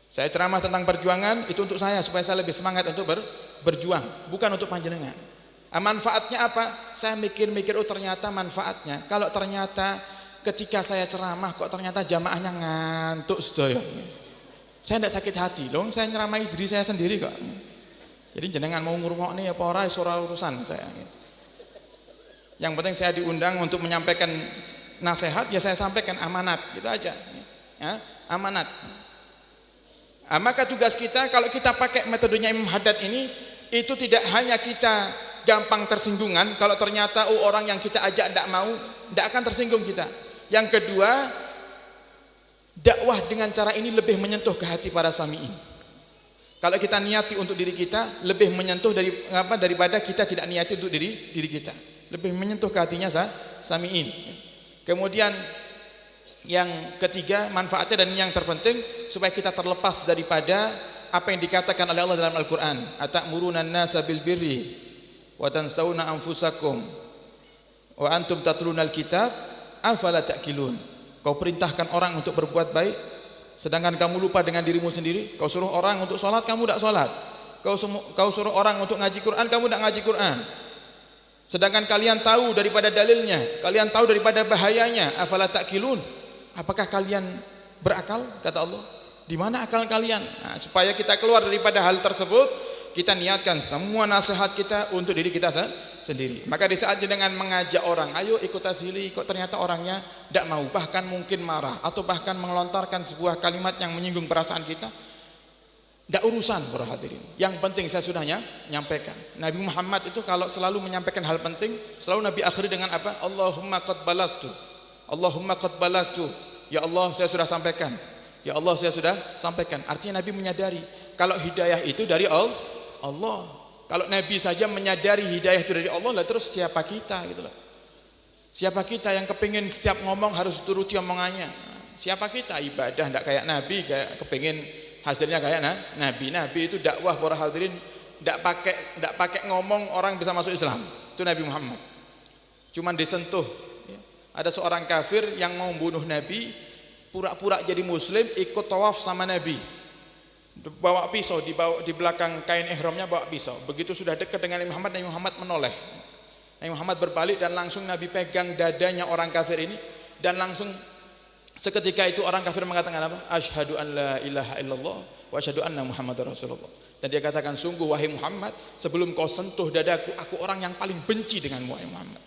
Saya ceramah tentang perjuangan itu untuk saya, supaya saya lebih semangat untuk berjuang, bukan untuk panjenengan. Manfaatnya apa? Saya mikir-mikir, oh ternyata manfaatnya. Kalau ternyata ketika saya ceramah kok ternyata jamaahnya ngantuk sedaya, saya tidak sakit hati loh, saya nyeramahi diri saya sendiri kok. Jadi jenengan mau ngrungokne apa ora ora urusan saya. Yang penting saya diundang untuk menyampaikan nasihat, ya saya sampaikan amanat, gitu aja. Ya, amanat. Maka tugas kita kalau kita pakai metodenya Imam Haddad ini, itu tidak hanya kita gampang tersinggungan kalau ternyata orang yang kita ajak tidak mau, tidak akan tersinggung kita. Yang kedua, dakwah dengan cara ini lebih menyentuh ke hati para sami'in. Kalau kita niati untuk diri kita, lebih menyentuh daripada kita tidak niati untuk diri kita. Lebih menyentuh ke hatinya sami'in. Kemudian yang ketiga, manfaatnya dan yang terpenting, supaya kita terlepas daripada apa yang dikatakan oleh Allah dalam Al-Quran. Atamuruna an-nasa bil birri wa tansawna anfusakum wa antum tatluna al-kitab afala ta'qilun. Kau perintahkan orang untuk berbuat baik, sedangkan kamu lupa dengan dirimu sendiri. Kau suruh orang untuk sholat, kamu tidak sholat. Kau suruh orang untuk ngaji Quran, kamu tidak ngaji Quran. Sedangkan kalian tahu daripada dalilnya, kalian tahu daripada bahayanya. Afala ta'qilun. Apakah kalian berakal? Kata Allah. Di mana akal kalian? Nah, supaya kita keluar daripada hal tersebut, kita niatkan semua nasihat kita untuk diri kita sendiri. Maka di saat dengan mengajak orang, ayo ikut tasili, kok ternyata orangnya tidak mau, bahkan mungkin marah, atau bahkan melontarkan sebuah kalimat yang menyinggung perasaan kita, Tidak urusan para hadirin. Yang penting saya sudah nyampaikan. Nabi Muhammad itu kalau selalu menyampaikan hal penting, selalu Nabi akhiri dengan apa? Allahumma qad balagtu. Allahumma qad balagtu. Ya Allah, saya sudah sampaikan. Ya Allah, saya sudah sampaikan. Artinya Nabi menyadari kalau hidayah itu dari Allah. Kalau Nabi saja menyadari hidayah itu dari Allah, lah terus siapa kita gitu loh. Siapa kita yang kepingin setiap ngomong harus turuti omongannya? Siapa kita ibadah tidak kayak Nabi, kayak kepingin hasilnya kayak Nabi. Nabi itu dakwah para hadirin tidak pakai ngomong orang bisa masuk Islam. Itu Nabi Muhammad. Cuman disentuh. Ada seorang kafir yang mau bunuh Nabi, pura-pura jadi muslim, ikut tawaf sama Nabi. Bawa pisau di belakang kain ihramnya, bawa pisau. Begitu sudah dekat dengan Nabi Muhammad menoleh. Nabi Muhammad berbalik dan langsung Nabi pegang dadanya orang kafir ini, dan langsung seketika itu orang kafir mengatakan apa? Asyhadu an la ilaha illallah wa asyhadu anna Muhammadar Rasulullah. Dan dia katakan, sungguh wahai Muhammad, sebelum kau sentuh dadaku, aku orang yang paling benci denganmu wahai Muhammad.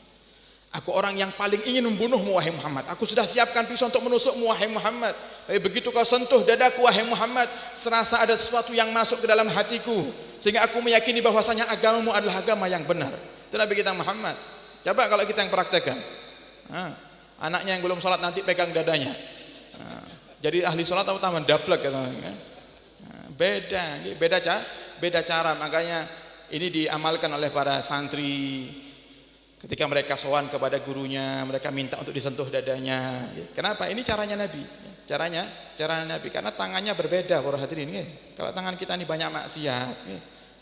Aku orang yang paling ingin membunuhmu wahai Muhammad. Aku sudah siapkan pisau untuk menusukmu wahai Muhammad. Tapi begitu kau sentuh dadaku wahai Muhammad, serasa ada sesuatu yang masuk ke dalam hatiku, sehingga aku meyakini bahwasanya agamamu adalah agama yang benar. Itu Nabi kita Muhammad. Coba kalau kita yang praktekkan. Anaknya yang belum sholat nanti pegang dadanya. Jadi ahli sholat atau taman daplek gitu. Beda cara. Makanya ini diamalkan oleh para santri. Ketika mereka sowan kepada gurunya, mereka minta untuk disentuh dadanya. Kenapa? Ini caranya Nabi. Caranya Nabi. Karena tangannya berbeda para hadirin. Kalau tangan kita ini banyak maksiat.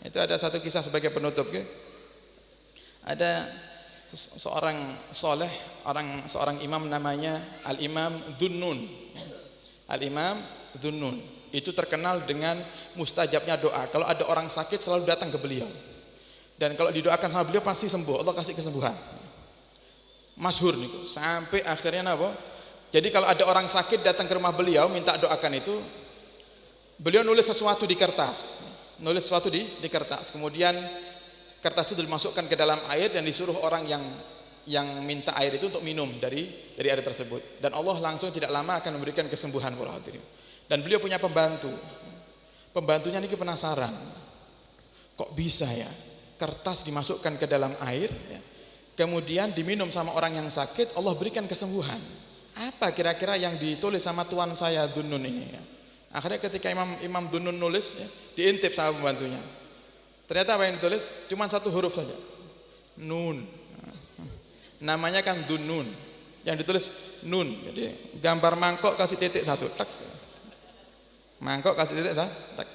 Itu ada satu kisah sebagai penutup. Ada seorang soleh, seorang imam namanya Al-Imam Dhunnun. Al-Imam Dhunnun itu terkenal dengan mustajabnya doa. Kalau ada orang sakit selalu datang ke beliau, dan kalau didoakan sama beliau pasti sembuh. Allah kasih kesembuhan. Masyhur nih, sampai akhirnya apa? Jadi kalau ada orang sakit datang ke rumah beliau minta doakan itu, beliau nulis sesuatu di kertas. Kemudian kertas itu dimasukkan ke dalam air dan disuruh orang yang minta air itu untuk minum dari air tersebut. Dan Allah langsung tidak lama akan memberikan kesembuhan para hadirin. Dan beliau punya pembantu. Pembantunya ini penasaran. Kok bisa ya? Kertas dimasukkan ke dalam air, kemudian diminum sama orang yang sakit, Allah berikan kesembuhan. Apa kira-kira yang ditulis sama tuan saya Dhunnun ini? Akhirnya ketika Imam Dhunnun nulis, diintip sama pembantunya. Ternyata apa yang ditulis? Cuma satu huruf saja. Nun. Namanya kan Dhunnun. Yang ditulis nun. Jadi gambar mangkok kasih titik satu. Tak. Mangkok kasih titik satu. Tak.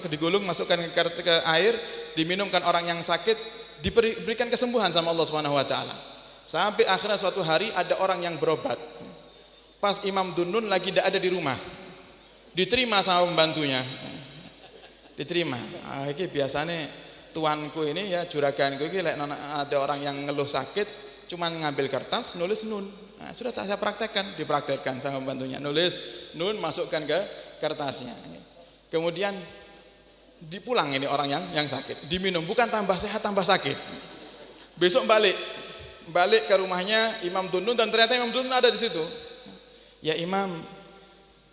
Digulung, masukkan ke air, diminumkan orang yang sakit, diberikan kesembuhan sama Allah Subhanahu wa taala. Sampai akhirnya suatu hari ada orang yang berobat. Pas Imam Dhunnun lagi tidak ada di rumah. Diterima sama pembantunya. Diterima. Ini biasanya tuanku ini ya, juraganku ini ada orang yang ngeluh sakit, cuman ngambil kertas nulis nun. Sudah saya dipraktekkan sama pembantunya. Nulis nun, masukkan ke kertasnya. Kemudian dipulang ini orang yang sakit, diminum, bukan tambah sehat tambah sakit. Besok balik ke rumahnya Imam Dhunnun, dan ternyata Imam Dhunnun ada di situ. Ya Imam,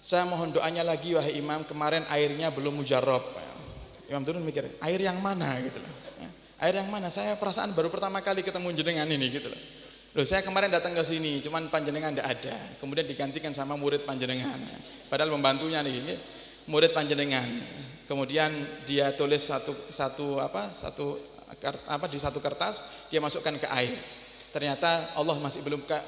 saya mohon doanya lagi wahai Imam, kemarin airnya belum mujarrab. Imam Dhunnun mikir, air yang mana gitu loh. Air yang mana? Saya perasaan baru pertama kali ketemu jenengan ini gitu loh. Loh, saya kemarin datang ke sini, cuman panjenengan tidak ada. Kemudian digantikan sama murid panjenengan. Padahal membantunya nih, murid panjenengan. Kemudian dia tulis di satu kertas, dia masukkan ke air. Ternyata Allah masih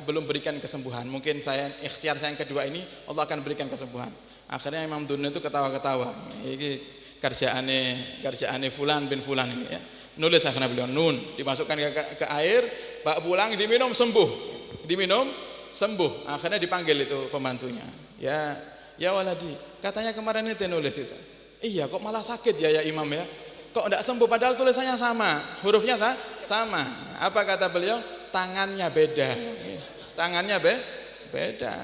belum berikan kesembuhan. Mungkin ikhtiar saya yang kedua ini Allah akan berikan kesembuhan. Akhirnya Imam Dhunnun itu ketawa-ketawa. Ini kerjaane fulan bin fulan ini ya. Nulis akhirnya beliau nun, dimasukkan ke air, bawa pulang, diminum sembuh. Akhirnya dipanggil itu pembantunya. Ya waladi, katanya kemarin itu nulis itu. Iya, kok malah sakit ya Imam ya? Kok enggak sembuh padahal tulisannya sama, hurufnya sama. Apa kata beliau? Tangannya beda. Tangannya beda.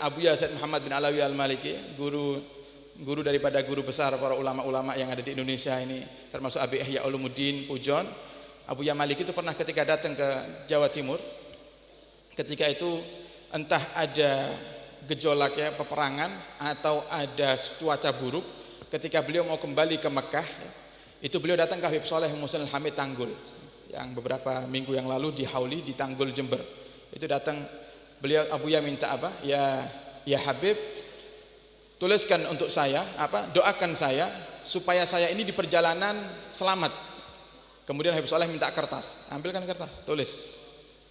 Abu Yazid Muhammad bin Alawi Al-Maliki, guru daripada guru besar para ulama-ulama yang ada di Indonesia ini, termasuk Abi Ihya Ulumuddin Pujon. Abu Yazid Maliki itu pernah ketika datang ke Jawa Timur, ketika itu entah ada gejolak ya, peperangan atau ada cuaca buruk, ketika beliau mau kembali ke Mekah, itu beliau datang ke Habib Soleh Muhsin Al-Hamid Tanggul, yang beberapa minggu yang lalu di Hauli di Tanggul Jember. Itu datang beliau, Abuya minta apa? Ya Habib, tuliskan untuk saya doakan saya supaya saya ini di perjalanan selamat. Kemudian Habib Soleh minta kertas, ambilkan kertas, tulis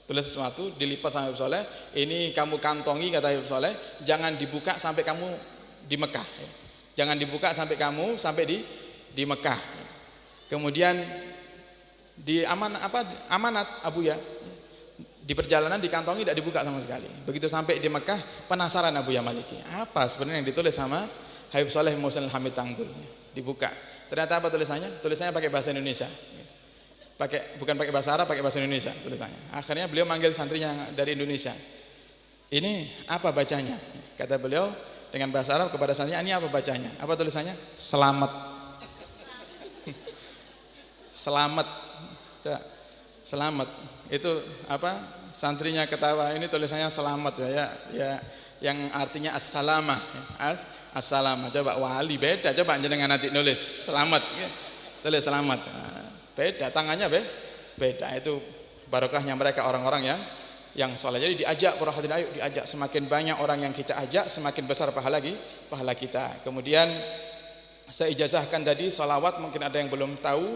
sesuatu, dilipat sama Habib Soleh. Ini kamu kantongi, kata Habib Soleh, jangan dibuka sampai kamu di Mekah. Jangan dibuka sampai kamu sampai di Mekah. Kemudian di amanat Abuya, di perjalanan dikantongi, tidak dibuka sama sekali. Begitu sampai di Mekah, penasaran Abuya Maliki, apa sebenarnya yang ditulis sama Habib Soleh Muhsin Al-Hamid Tanggul. Dibuka, ternyata apa tulisannya? Tulisannya pakai bahasa Indonesia. Bukan pakai bahasa Arab, pakai bahasa Indonesia tulisannya. Akhirnya beliau manggil santrinya dari Indonesia. Ini apa bacanya? Kata beliau dengan bahasa Arab kepada santrinya, ini apa bacanya? Apa tulisannya? Selamat. Selamat. Selamat. Itu apa? Santrinya ketawa, ini tulisannya selamat ya yang artinya assalamah. Assalamah. Coba wali beda, coba jenengan nanti nulis selamat ya. Tulis selamat. Beda, tangannya beda. Itu barokahnya mereka orang-orang yang soleh. Jadi diajak para hadirin, ayo diajak, semakin banyak orang yang kita ajak semakin besar pahala kita. Kemudian saya ijazahkan tadi salawat, mungkin ada yang belum tahu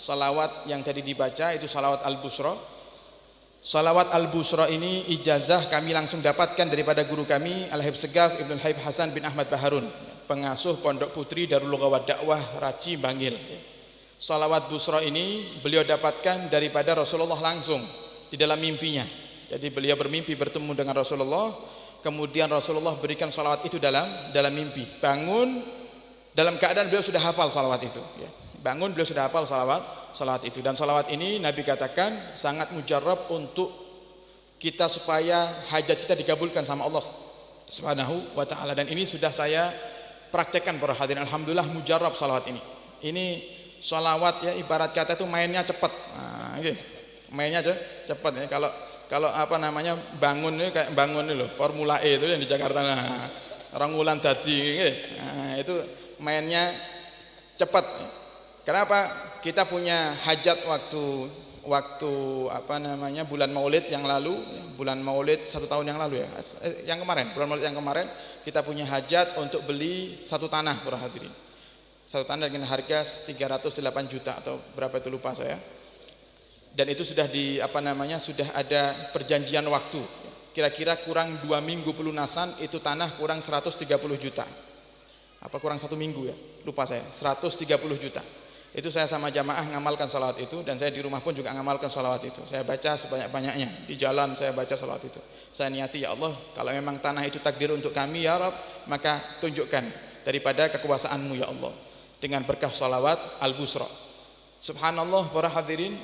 salawat yang tadi dibaca itu salawat Al-Busra. Salawat Al-Busra ini ijazah kami langsung dapatkan daripada guru kami Al-Habib Segaf Ibnu Al-Habib Hasan bin Ahmad Baharun, pengasuh Pondok Putri Darul Lughawat Dakwah Raci Bangil. Salawat Busra ini beliau dapatkan daripada Rasulullah langsung di dalam mimpinya. Jadi beliau bermimpi bertemu dengan Rasulullah, kemudian Rasulullah berikan salawat itu dalam mimpi. Bangun dalam keadaan beliau sudah hafal salawat itu. Bangun beliau sudah hafal salawat itu. Dan salawat ini Nabi katakan sangat mujarab untuk kita supaya hajat kita dikabulkan sama Allah Subhanahu wa taala. Dan ini sudah saya praktekkan para hadirin. Alhamdulillah mujarab salawat ini. Ini salawat ya ibarat kata itu mainnya cepat. Nah, okay. Mainnya cepat ya. Kalau apa namanya bangun ini kayak bangun ini loh, Formula E itu yang di Jakarta. Nah, orang wulan dadi nah, itu mainnya cepat. Kenapa? Kita punya hajat waktu apa namanya bulan Maulid yang lalu, bulan Maulid 1 tahun yang lalu ya. Bulan Maulid yang kemarin kita punya hajat untuk beli 1 tanah para hadirin. 1 tanah dengan harga 308 juta atau berapa itu lupa saya. Dan itu sudah sudah ada perjanjian waktu. Kira-kira kurang 2 minggu pelunasan itu tanah kurang 130 juta. Apa kurang 1 minggu ya? Lupa saya. 130 juta. Itu saya sama jamaah ngamalkan salawat itu, dan saya di rumah pun juga ngamalkan salawat itu. Saya baca sebanyak-banyaknya. Di jalan saya baca salawat itu. Saya niati, ya Allah, kalau memang tanah itu takdir untuk kami ya Rabb, maka tunjukkan daripada kekuasaanmu ya Allah dengan berkah salawat Al-Busra. Subhanallah para hadirin,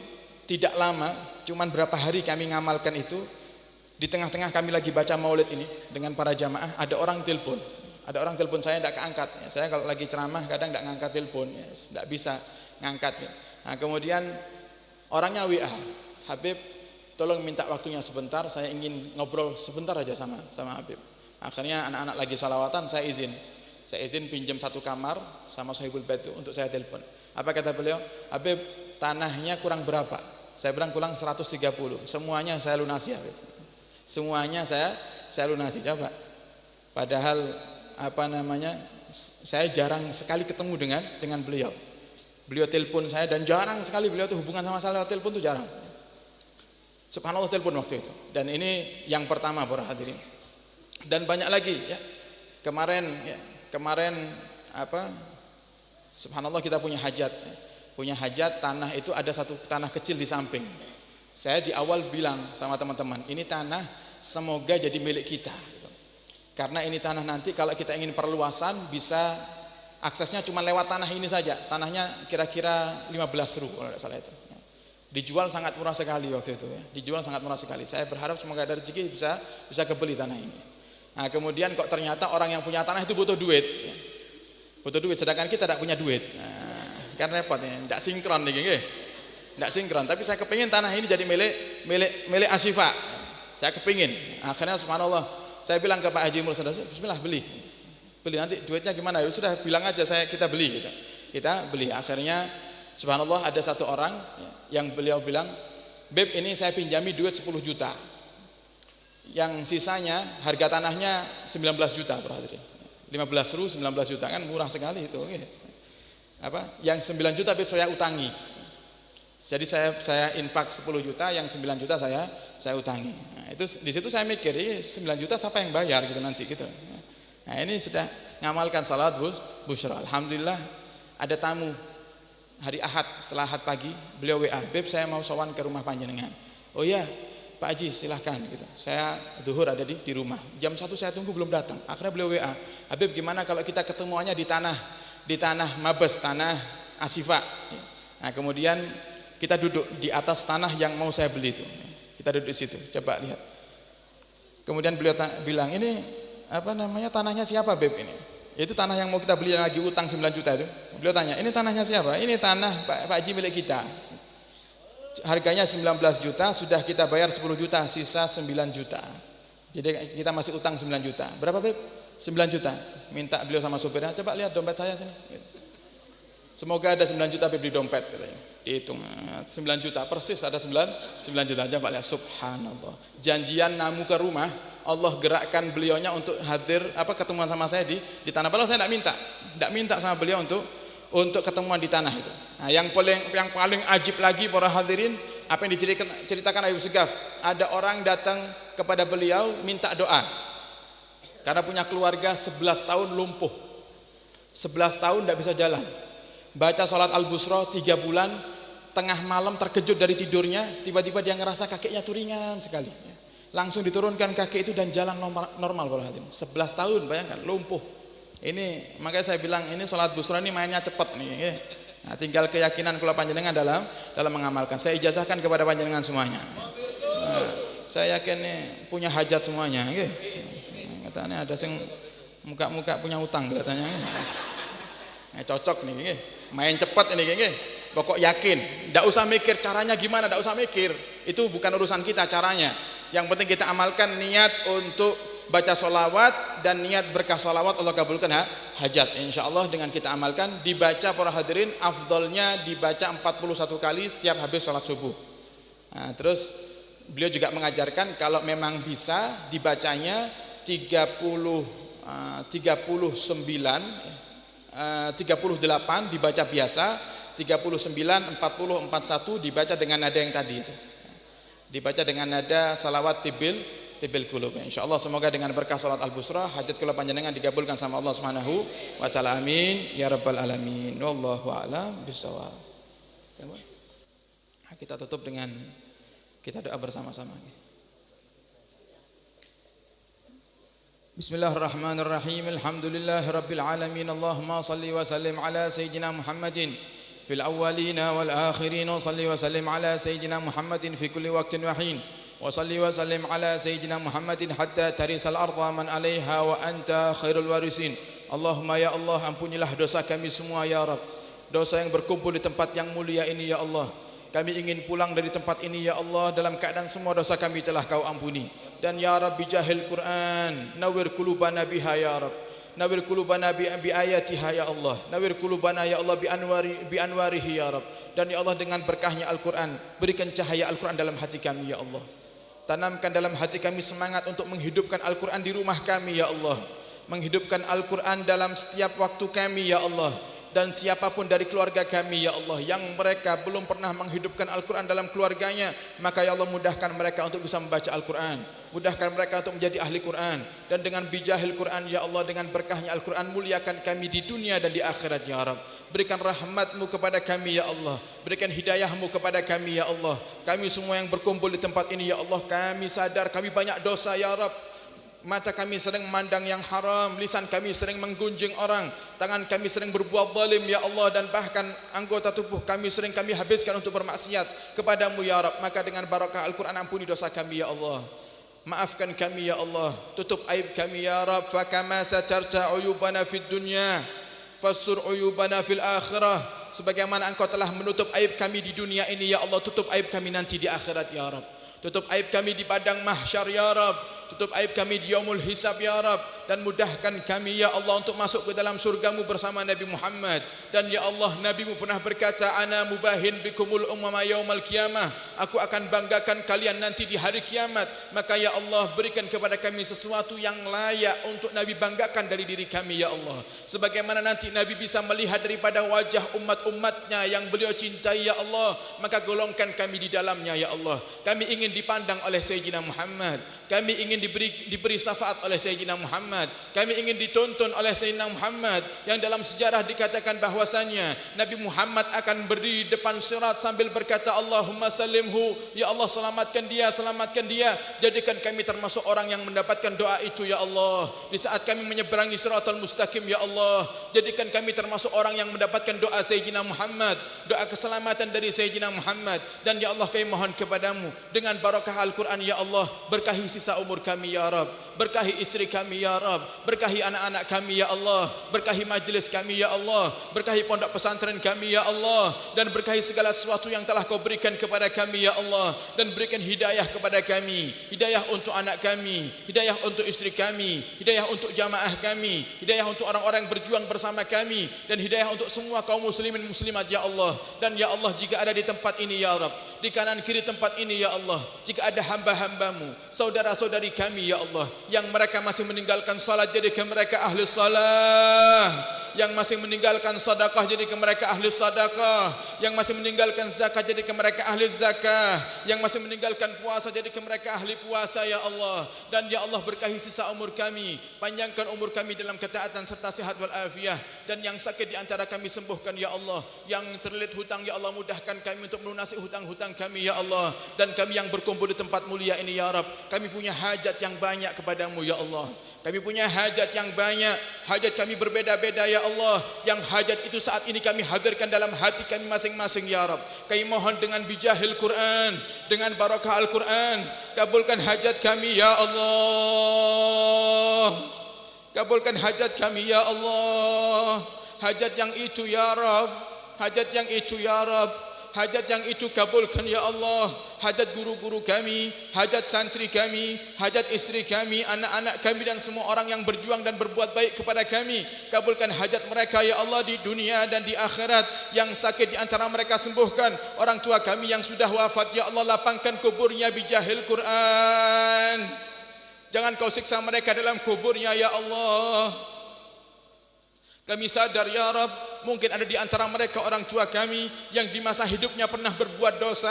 tidak lama, cuman berapa hari kami ngamalkan itu. Di tengah-tengah kami lagi baca maulid ini dengan para jamaah, ada orang telepon saya tidak keangkat ya. Saya kalau lagi ceramah kadang tidak ngangkat telepon ya, tidak bisa ngangkat ya. Nah, kemudian orangnya WA, Habib tolong minta waktunya sebentar, saya ingin ngobrol sebentar aja sama Habib. Akhirnya anak-anak lagi salawatan, saya izin pinjam 1 kamar sama Sahibul Bait untuk saya telepon. Apa kata beliau? Habib, tanahnya kurang berapa? Saya bilang kurang 130. Semuanya saya lunasi Habib. Semuanya saya lunasi. Coba. Padahal saya jarang sekali ketemu dengan beliau. Beliau telepon saya dan jarang sekali beliau tuh hubungan sama saya lewat telepon tuh jarang. Subhanallah telepon waktu itu. Dan ini yang pertama para hadirin. Dan banyak lagi ya. Kemarin subhanallah kita punya hajat. Punya hajat tanah itu ada 1 tanah kecil di samping. Saya di awal bilang sama teman-teman, ini tanah semoga jadi milik kita. Karena ini tanah nanti kalau kita ingin perluasan bisa aksesnya cuma lewat tanah ini saja. Tanahnya kira-kira 15 ru kalau tidak salah itu. Dijual sangat murah sekali waktu itu ya. Dijual sangat murah sekali. Saya berharap semoga ada rezeki bisa kebeli tanah ini. Nah, kemudian kok ternyata orang yang punya tanah itu butuh duit. Ya. Butuh duit sedangkan kita tidak punya duit. Nah, kan repot ya. Tidak sinkron nih nggih. Tidak sinkron, tapi saya kepingin tanah ini jadi milik Asyifa. Saya kepingin. Akhirnya subhanallah saya bilang ke Pak Haji Mursyid, bismillah beli. Beli, nanti duitnya gimana? Ya sudah bilang aja kita beli gitu. Kita beli. Akhirnya subhanallah ada satu orang yang beliau bilang, "Beb, ini saya pinjami duit 10 juta. Yang sisanya harga tanahnya 19 juta, per hadirin. 15 ru 19 juta kan murah sekali itu. Oke. Yang 9 juta Beb saya utangi. Jadi saya infak 10 juta, yang 9 juta saya utangi. Nah, itu di situ saya mikir, ini 9 juta siapa yang bayar gitu nanti gitu. Nah, ini sudah ngamalkan salat busyra. Alhamdulillah ada tamu hari Ahad, setelah Ahad pagi beliau WA, "Beb, saya mau sowan ke rumah panjenengan." "Oh iya, Pak Haji silahkan," gitu. Saya zuhur ada di rumah. Jam 1 saya tunggu belum datang. Akhirnya beliau WA, "Habib, gimana kalau kita ketemuannya di tanah Mabes, tanah Asifa." Nah, kemudian kita duduk di atas tanah yang mau saya beli itu. Kita duduk di situ. Coba lihat. Kemudian beliau bilang, "Ini tanahnya siapa, Beb ini?" Itu tanah yang mau kita beli yang lagi utang 9 juta itu. Beliau tanya, "Ini tanahnya siapa?" "Ini tanah Pak Haji milik kita. Harganya 19 juta, sudah kita bayar 10 juta, sisa 9 juta. Jadi kita masih utang 9 juta. Berapa, Beb?" 9 juta. Minta beliau sama supirnya, "Coba lihat dompet saya sini." "Semoga ada 9 juta Beb di dompet," katanya. Dihitung 9 juta, persis ada 9 juta. Coba lihat, subhanallah. Janjian namu ke rumah, Allah gerakkan beliaunya untuk hadir ketemuan sama saya di tanah. Padahal saya tidak minta sama beliau untuk ketemuan di tanah itu. Nah, yang paling ajib lagi para hadirin, apa yang diceritakan Habib Segaf, ada orang datang kepada beliau minta doa karena punya keluarga 11 tahun lumpuh, 11 tahun tidak bisa jalan, baca sholat al-busra 3 bulan, tengah malam terkejut dari tidurnya, tiba-tiba dia ngerasa kakinya tuh ringan sekali, langsung diturunkan kaki itu dan jalan normal para hadirin. 11 tahun, bayangkan, lumpuh. Ini makanya saya bilang ini sholat busra ini mainnya cepat nih. Nah, tinggal keyakinan kula panjenengan dalam mengamalkan. Saya ijazahkan kepada panjenengan semuanya. Nah, saya yakin nih punya hajat semuanya. Katanya ada yang muka-muka punya utang katanya. Nah, cocok nih. Main cepat ini. Pokok yakin. Tidak usah mikir caranya gimana. Tidak usah mikir. Itu bukan urusan kita caranya. Yang penting kita amalkan niat untuk baca sholawat dan niat berkah sholawat, Allah kabulkan hajat. Insya Allah dengan kita amalkan, dibaca para hadirin, afdolnya dibaca 41 kali setiap habis sholat subuh. Nah, terus beliau juga mengajarkan kalau memang bisa dibacanya 38 dibaca biasa, 39, 40, 41 dibaca dengan nada yang tadi itu. Dibaca dengan nada salawat tibil qulub. Insyaallah semoga dengan berkah salat al-busra hajat kula panjenengan dikabulkan sama Allah Subhanahu wa taala. Amin ya rabbal alamin. Wallahu a'lam bishawab. Kita tutup dengan kita doa bersama-sama. Bismillahirrahmanirrahim. Alhamdulillahirabbil alamin. Allahumma shalli wa sallim ala sayyidina Muhammadin fil awwalin wal akhirin wa shalli wa sallim ala sayyidina Muhammadin fi kulli waqtin wa hin. وصلي وسلم على سيدنا محمد حتى ترث الأرض من عليها وأنت خير الوارثين. Allahumma ya Allah, ampunilah dosa kami semua ya Rabb. Dosa yang berkumpul di tempat yang mulia ini ya Allah. Kami ingin pulang dari tempat ini ya Allah dalam keadaan semua dosa kami telah Kau ampuni. Dan ya Rabb bijahil Quran nawwir qulubana biha ya Rabb. Nawwir qulubana bi ayatiha ya Allah. Nawwir qulubana ya Allah bi anwarihi ya Rabb. Dan ya Allah dengan berkahnya Al-Quran, berikan cahaya Al-Quran dalam hati kami ya Allah. Tanamkan dalam hati kami semangat untuk menghidupkan Al-Quran di rumah kami ya Allah. Menghidupkan Al-Quran dalam setiap waktu kami ya Allah. Dan siapapun dari keluarga kami ya Allah yang mereka belum pernah menghidupkan Al-Quran dalam keluarganya, maka ya Allah mudahkan mereka untuk bisa membaca Al-Quran. Mudahkan mereka untuk menjadi ahli Quran. Dan dengan bijahil Quran ya Allah, dengan berkahnya Al-Quran, muliakan kami di dunia dan di akhirat ya Rabb. Berikan rahmat-Mu kepada kami ya Allah. Berikan hidayah-Mu kepada kami ya Allah. Kami semua yang berkumpul di tempat ini ya Allah, kami sadar kami banyak dosa ya Rabb. Mata kami sering memandang yang haram, lisan kami sering menggunjing orang, tangan kami sering berbuat zalim ya Allah, dan bahkan anggota tubuh kami sering kami habiskan untuk bermaksiat kepadamu ya Rabb. Maka dengan barakah Al-Quran ampuni dosa kami ya Allah. Maafkan kami ya Allah. Tutup aib kami ya Rabb. Fakama satarta uyubana fid dunya fasur uyubana fil akhirah. Sebagaimana Engkau telah menutup aib kami di dunia ini ya Allah, tutup aib kami nanti di akhirat ya Rabb. Tutup aib kami di padang mahsyar ya Rabb. tutup aib kami di yaumul hisab ya Rab, dan mudahkan kami ya Allah untuk masuk ke dalam surgamu bersama Nabi Muhammad. Dan ya Allah, Nabi-Mu pernah berkata, ana mubahin bikumul umama yaumal qiyamah, aku akan banggakan kalian nanti di hari kiamat. Maka ya Allah, berikan kepada kami sesuatu yang layak untuk Nabi banggakan dari diri kami ya Allah, sebagaimana nanti Nabi bisa melihat daripada wajah umat-umatnya yang beliau cintai ya Allah, maka golongkan kami di dalamnya ya Allah. Kami ingin dipandang oleh Sayyidina Muhammad, kami ingin diberi syafaat oleh Sayyidina Muhammad, kami ingin ditonton oleh Sayyidina Muhammad, yang dalam sejarah dikatakan bahwasanya Nabi Muhammad akan berdiri depan sirat sambil berkata, Allahumma salimhu, ya Allah selamatkan dia, selamatkan dia. Jadikan kami termasuk orang yang mendapatkan doa itu ya Allah. Di saat kami menyeberangi siratal mustaqim ya Allah, jadikan kami termasuk orang yang mendapatkan doa Sayyidina Muhammad, doa keselamatan dari Sayyidina Muhammad. Dan ya Allah, kami mohon kepadamu dengan barakah Al-Quran ya Allah, berkahi sisa umur kami ya Rab, berkahi istri kami ya Rab, berkahi anak-anak kami ya Allah, berkahi majlis kami ya Allah, berkahi pondok pesantren kami ya Allah, dan berkahi segala sesuatu yang telah kau berikan kepada kami ya Allah. Dan berikan hidayah kepada kami, hidayah untuk anak kami, hidayah untuk istri kami, hidayah untuk jamaah kami, hidayah untuk orang-orang yang berjuang bersama kami, dan hidayah untuk semua kaum muslimin muslimat ya Allah. Dan ya Allah, jika ada di tempat ini ya Rab, di kanan kiri tempat ini ya Allah, jika ada hamba-hambamu, saudara-saudari kami ya Allah, yang mereka masih meninggalkan salat, jadikan mereka ahli salat. Yang masih meninggalkan sedekah, jadikan mereka ahli sedekah. Yang masih meninggalkan zakat, jadikan mereka ahli zakah. Yang masih meninggalkan puasa, jadikan mereka ahli puasa ya Allah. Dan ya Allah, berkahi sisa umur kami, panjangkan umur kami dalam ketaatan serta sehat wal afiah. Dan yang sakit di antara kami sembuhkan ya Allah. Yang terlilit hutang ya Allah, mudahkan kami untuk melunasi hutang-hutang kami ya Allah. Dan kami yang berkumpul di tempat mulia ini ya Rab, kami punya hajat yang banyak kepadamu ya Allah. Kami punya hajat yang banyak, hajat kami berbeda-beda ya Allah. Yang hajat itu saat ini kami hadirkan dalam hati kami masing-masing ya Rab. Kami mohon dengan bijahil Quran, dengan barakah Al-Quran, kabulkan hajat kami ya Allah. Kabulkan hajat kami ya Allah. Hajat yang itu ya Rab, hajat yang itu ya Rab, hajat yang itu kabulkan ya Allah. Hajat guru-guru kami, hajat santri kami, hajat istri kami, anak-anak kami, dan semua orang yang berjuang dan berbuat baik kepada kami. Kabulkan hajat mereka ya Allah di dunia dan di akhirat. Yang sakit di antara mereka sembuhkan. Orang tua kami yang sudah wafat ya Allah, lapangkan kuburnya bijahil Quran. Jangan kau siksa mereka dalam kuburnya ya Allah. Kami sadar ya Rab, mungkin ada di antara mereka orang tua kami yang di masa hidupnya pernah berbuat dosa.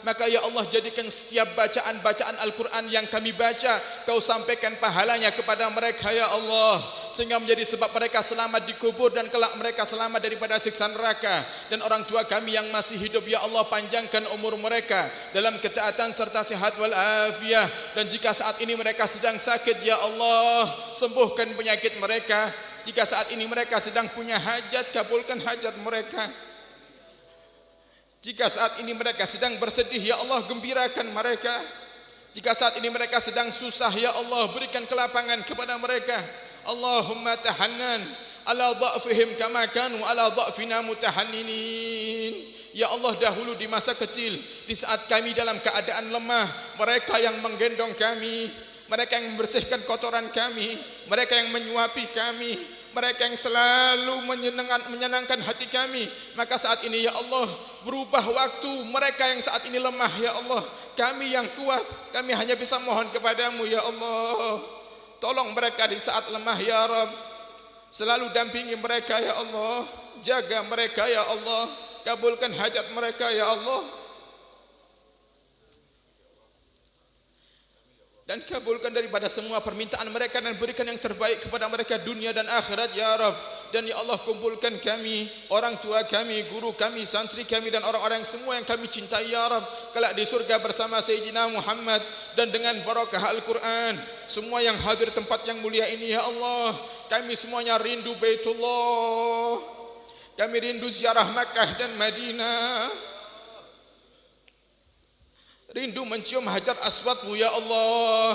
Maka ya Allah, jadikan setiap bacaan-bacaan Al-Quran yang kami baca, kau sampaikan pahalanya kepada mereka ya Allah, sehingga menjadi sebab mereka selamat di kubur dan kelak mereka selamat daripada siksa neraka. Dan orang tua kami yang masih hidup ya Allah, panjangkan umur mereka dalam ketaatan serta sehat wal afiah. Dan jika saat ini mereka sedang sakit ya Allah, sembuhkan penyakit mereka. Jika saat ini mereka sedang punya hajat, kabulkan hajat mereka. Jika saat ini mereka sedang bersedih ya Allah, gembirakan mereka. Jika saat ini mereka sedang susah ya Allah, berikan kelapangan kepada mereka. Allahumma tahannan ala dha'fihim kama kanu ala dha'fina mutahanninin. Ya Allah, dahulu di masa kecil, di saat kami dalam keadaan lemah, mereka yang menggendong kami, mereka yang membersihkan kotoran kami, mereka yang menyuapi kami, mereka yang selalu menyenangkan hati kami. Maka saat ini ya Allah, berubah waktu, mereka yang saat ini lemah ya Allah, kami yang kuat, kami hanya bisa mohon kepadamu ya Allah. Tolong mereka di saat lemah ya Rabb. Selalu dampingi mereka ya Allah, jaga mereka ya Allah, kabulkan hajat mereka ya Allah. Dan kabulkan daripada semua permintaan mereka, dan berikan yang terbaik kepada mereka dunia dan akhirat ya Rabb. Dan ya Allah, kumpulkan kami, orang tua kami, guru kami, santri kami, dan orang-orang semua yang kami cintai ya Rabb, kelak di surga bersama Sayyidina Muhammad. Dan dengan barakah Al-Quran, semua yang hadir tempat yang mulia ini ya Allah, kami semuanya rindu Baitullah, kami rindu ziarah Makkah dan Madinah, rindu mencium hajar aswadmu ya Allah,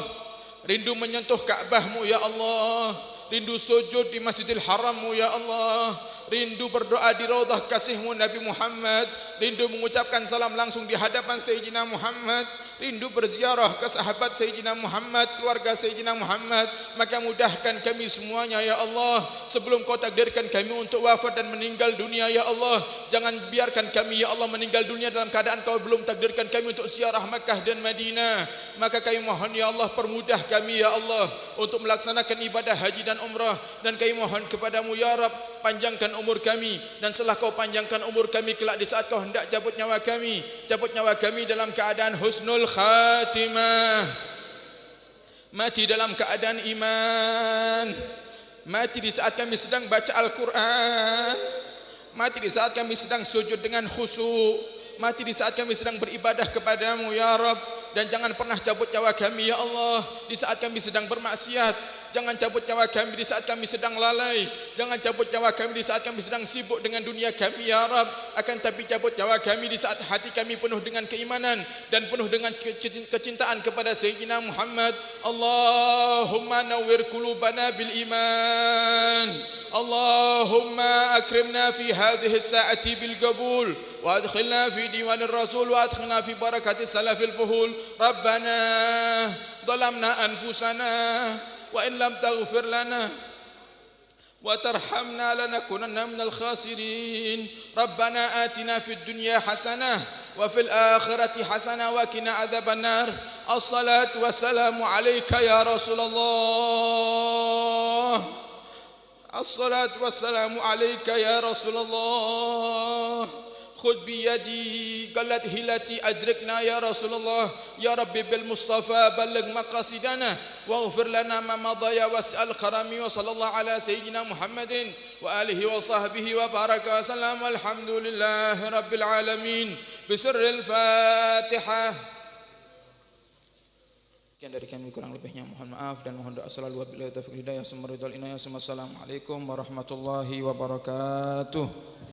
rindu menyentuh Ka'bahmu ya Allah, rindu sujud di Masjidil Haram-Mu ya Allah, rindu berdoa di raudhah kasih-Mu Nabi Muhammad, rindu mengucapkan salam langsung di hadapan Sayyidina Muhammad, rindu berziarah ke sahabat Sayyidina Muhammad, keluarga Sayyidina Muhammad. Maka mudahkan kami semuanya ya Allah, sebelum Kau takdirkan kami untuk wafat dan meninggal dunia ya Allah, jangan biarkan kami ya Allah meninggal dunia dalam keadaan Kau belum takdirkan kami untuk ziarah Makkah dan Madinah. Maka kami mohon ya Allah, permudah kami ya Allah untuk melaksanakan ibadah haji dan umrah, dan kami mohon kepadamu ya Rabb, panjangkan umur kami, dan setelah Kau panjangkan umur kami kelak di saat Kau hendak cabut nyawa kami dalam keadaan husnul khatimah, mati dalam keadaan iman, mati di saat kami sedang baca Al-Quran, mati di saat kami sedang sujud dengan khusyuk, mati di saat kami sedang beribadah kepadamu ya Rabb. Dan jangan pernah cabut nyawa kami ya Allah di saat kami sedang bermaksiat. Jangan cabut nyawa kami di saat kami sedang lalai. Jangan cabut nyawa kami di saat kami sedang sibuk dengan dunia kami ya Rabb. Akan tapi cabut nyawa kami di saat hati kami penuh dengan keimanan dan penuh dengan kecintaan kepada Sayyidina Muhammad. Allahumma nawwir qulubana bil iman. Allahumma akrimna fi hadhihi as-sa'ati bil qabul wa adkhilna fi diwanir rasul wa adkhilna fi barakati salafil fuhul. Rabbana zalamna anfusana wa in lam taghfir lana wa tarhamna lanakunanna minal khasirin. Rabbana atina fid dunya hasanah wa fil akhirati hasanah wa qina adzabannar. As-salatu wassalamu alayka ya Rasulullah. As-salatu wassalamu alayka ya Rasulullah. Khudh biyadi qalat hilati adrikna ya Rasulullah. Ya Rabbi bil Mustafa balligh maqasidana waghfir lana ma madaya was'al karami wa sallallahu ala sayyidina Muhammadin wa alihi wa sahbihi wa baraka wa sallam. Alhamdulillahi rabbil alamin. Bisirril Fatihah. Sekian dari kami, kurang lebihnya mohon maaf dan mohon doa selalu. Wabillahi taufiq hidayah. Assalamualaikum warahmatullahi wabarakatuh.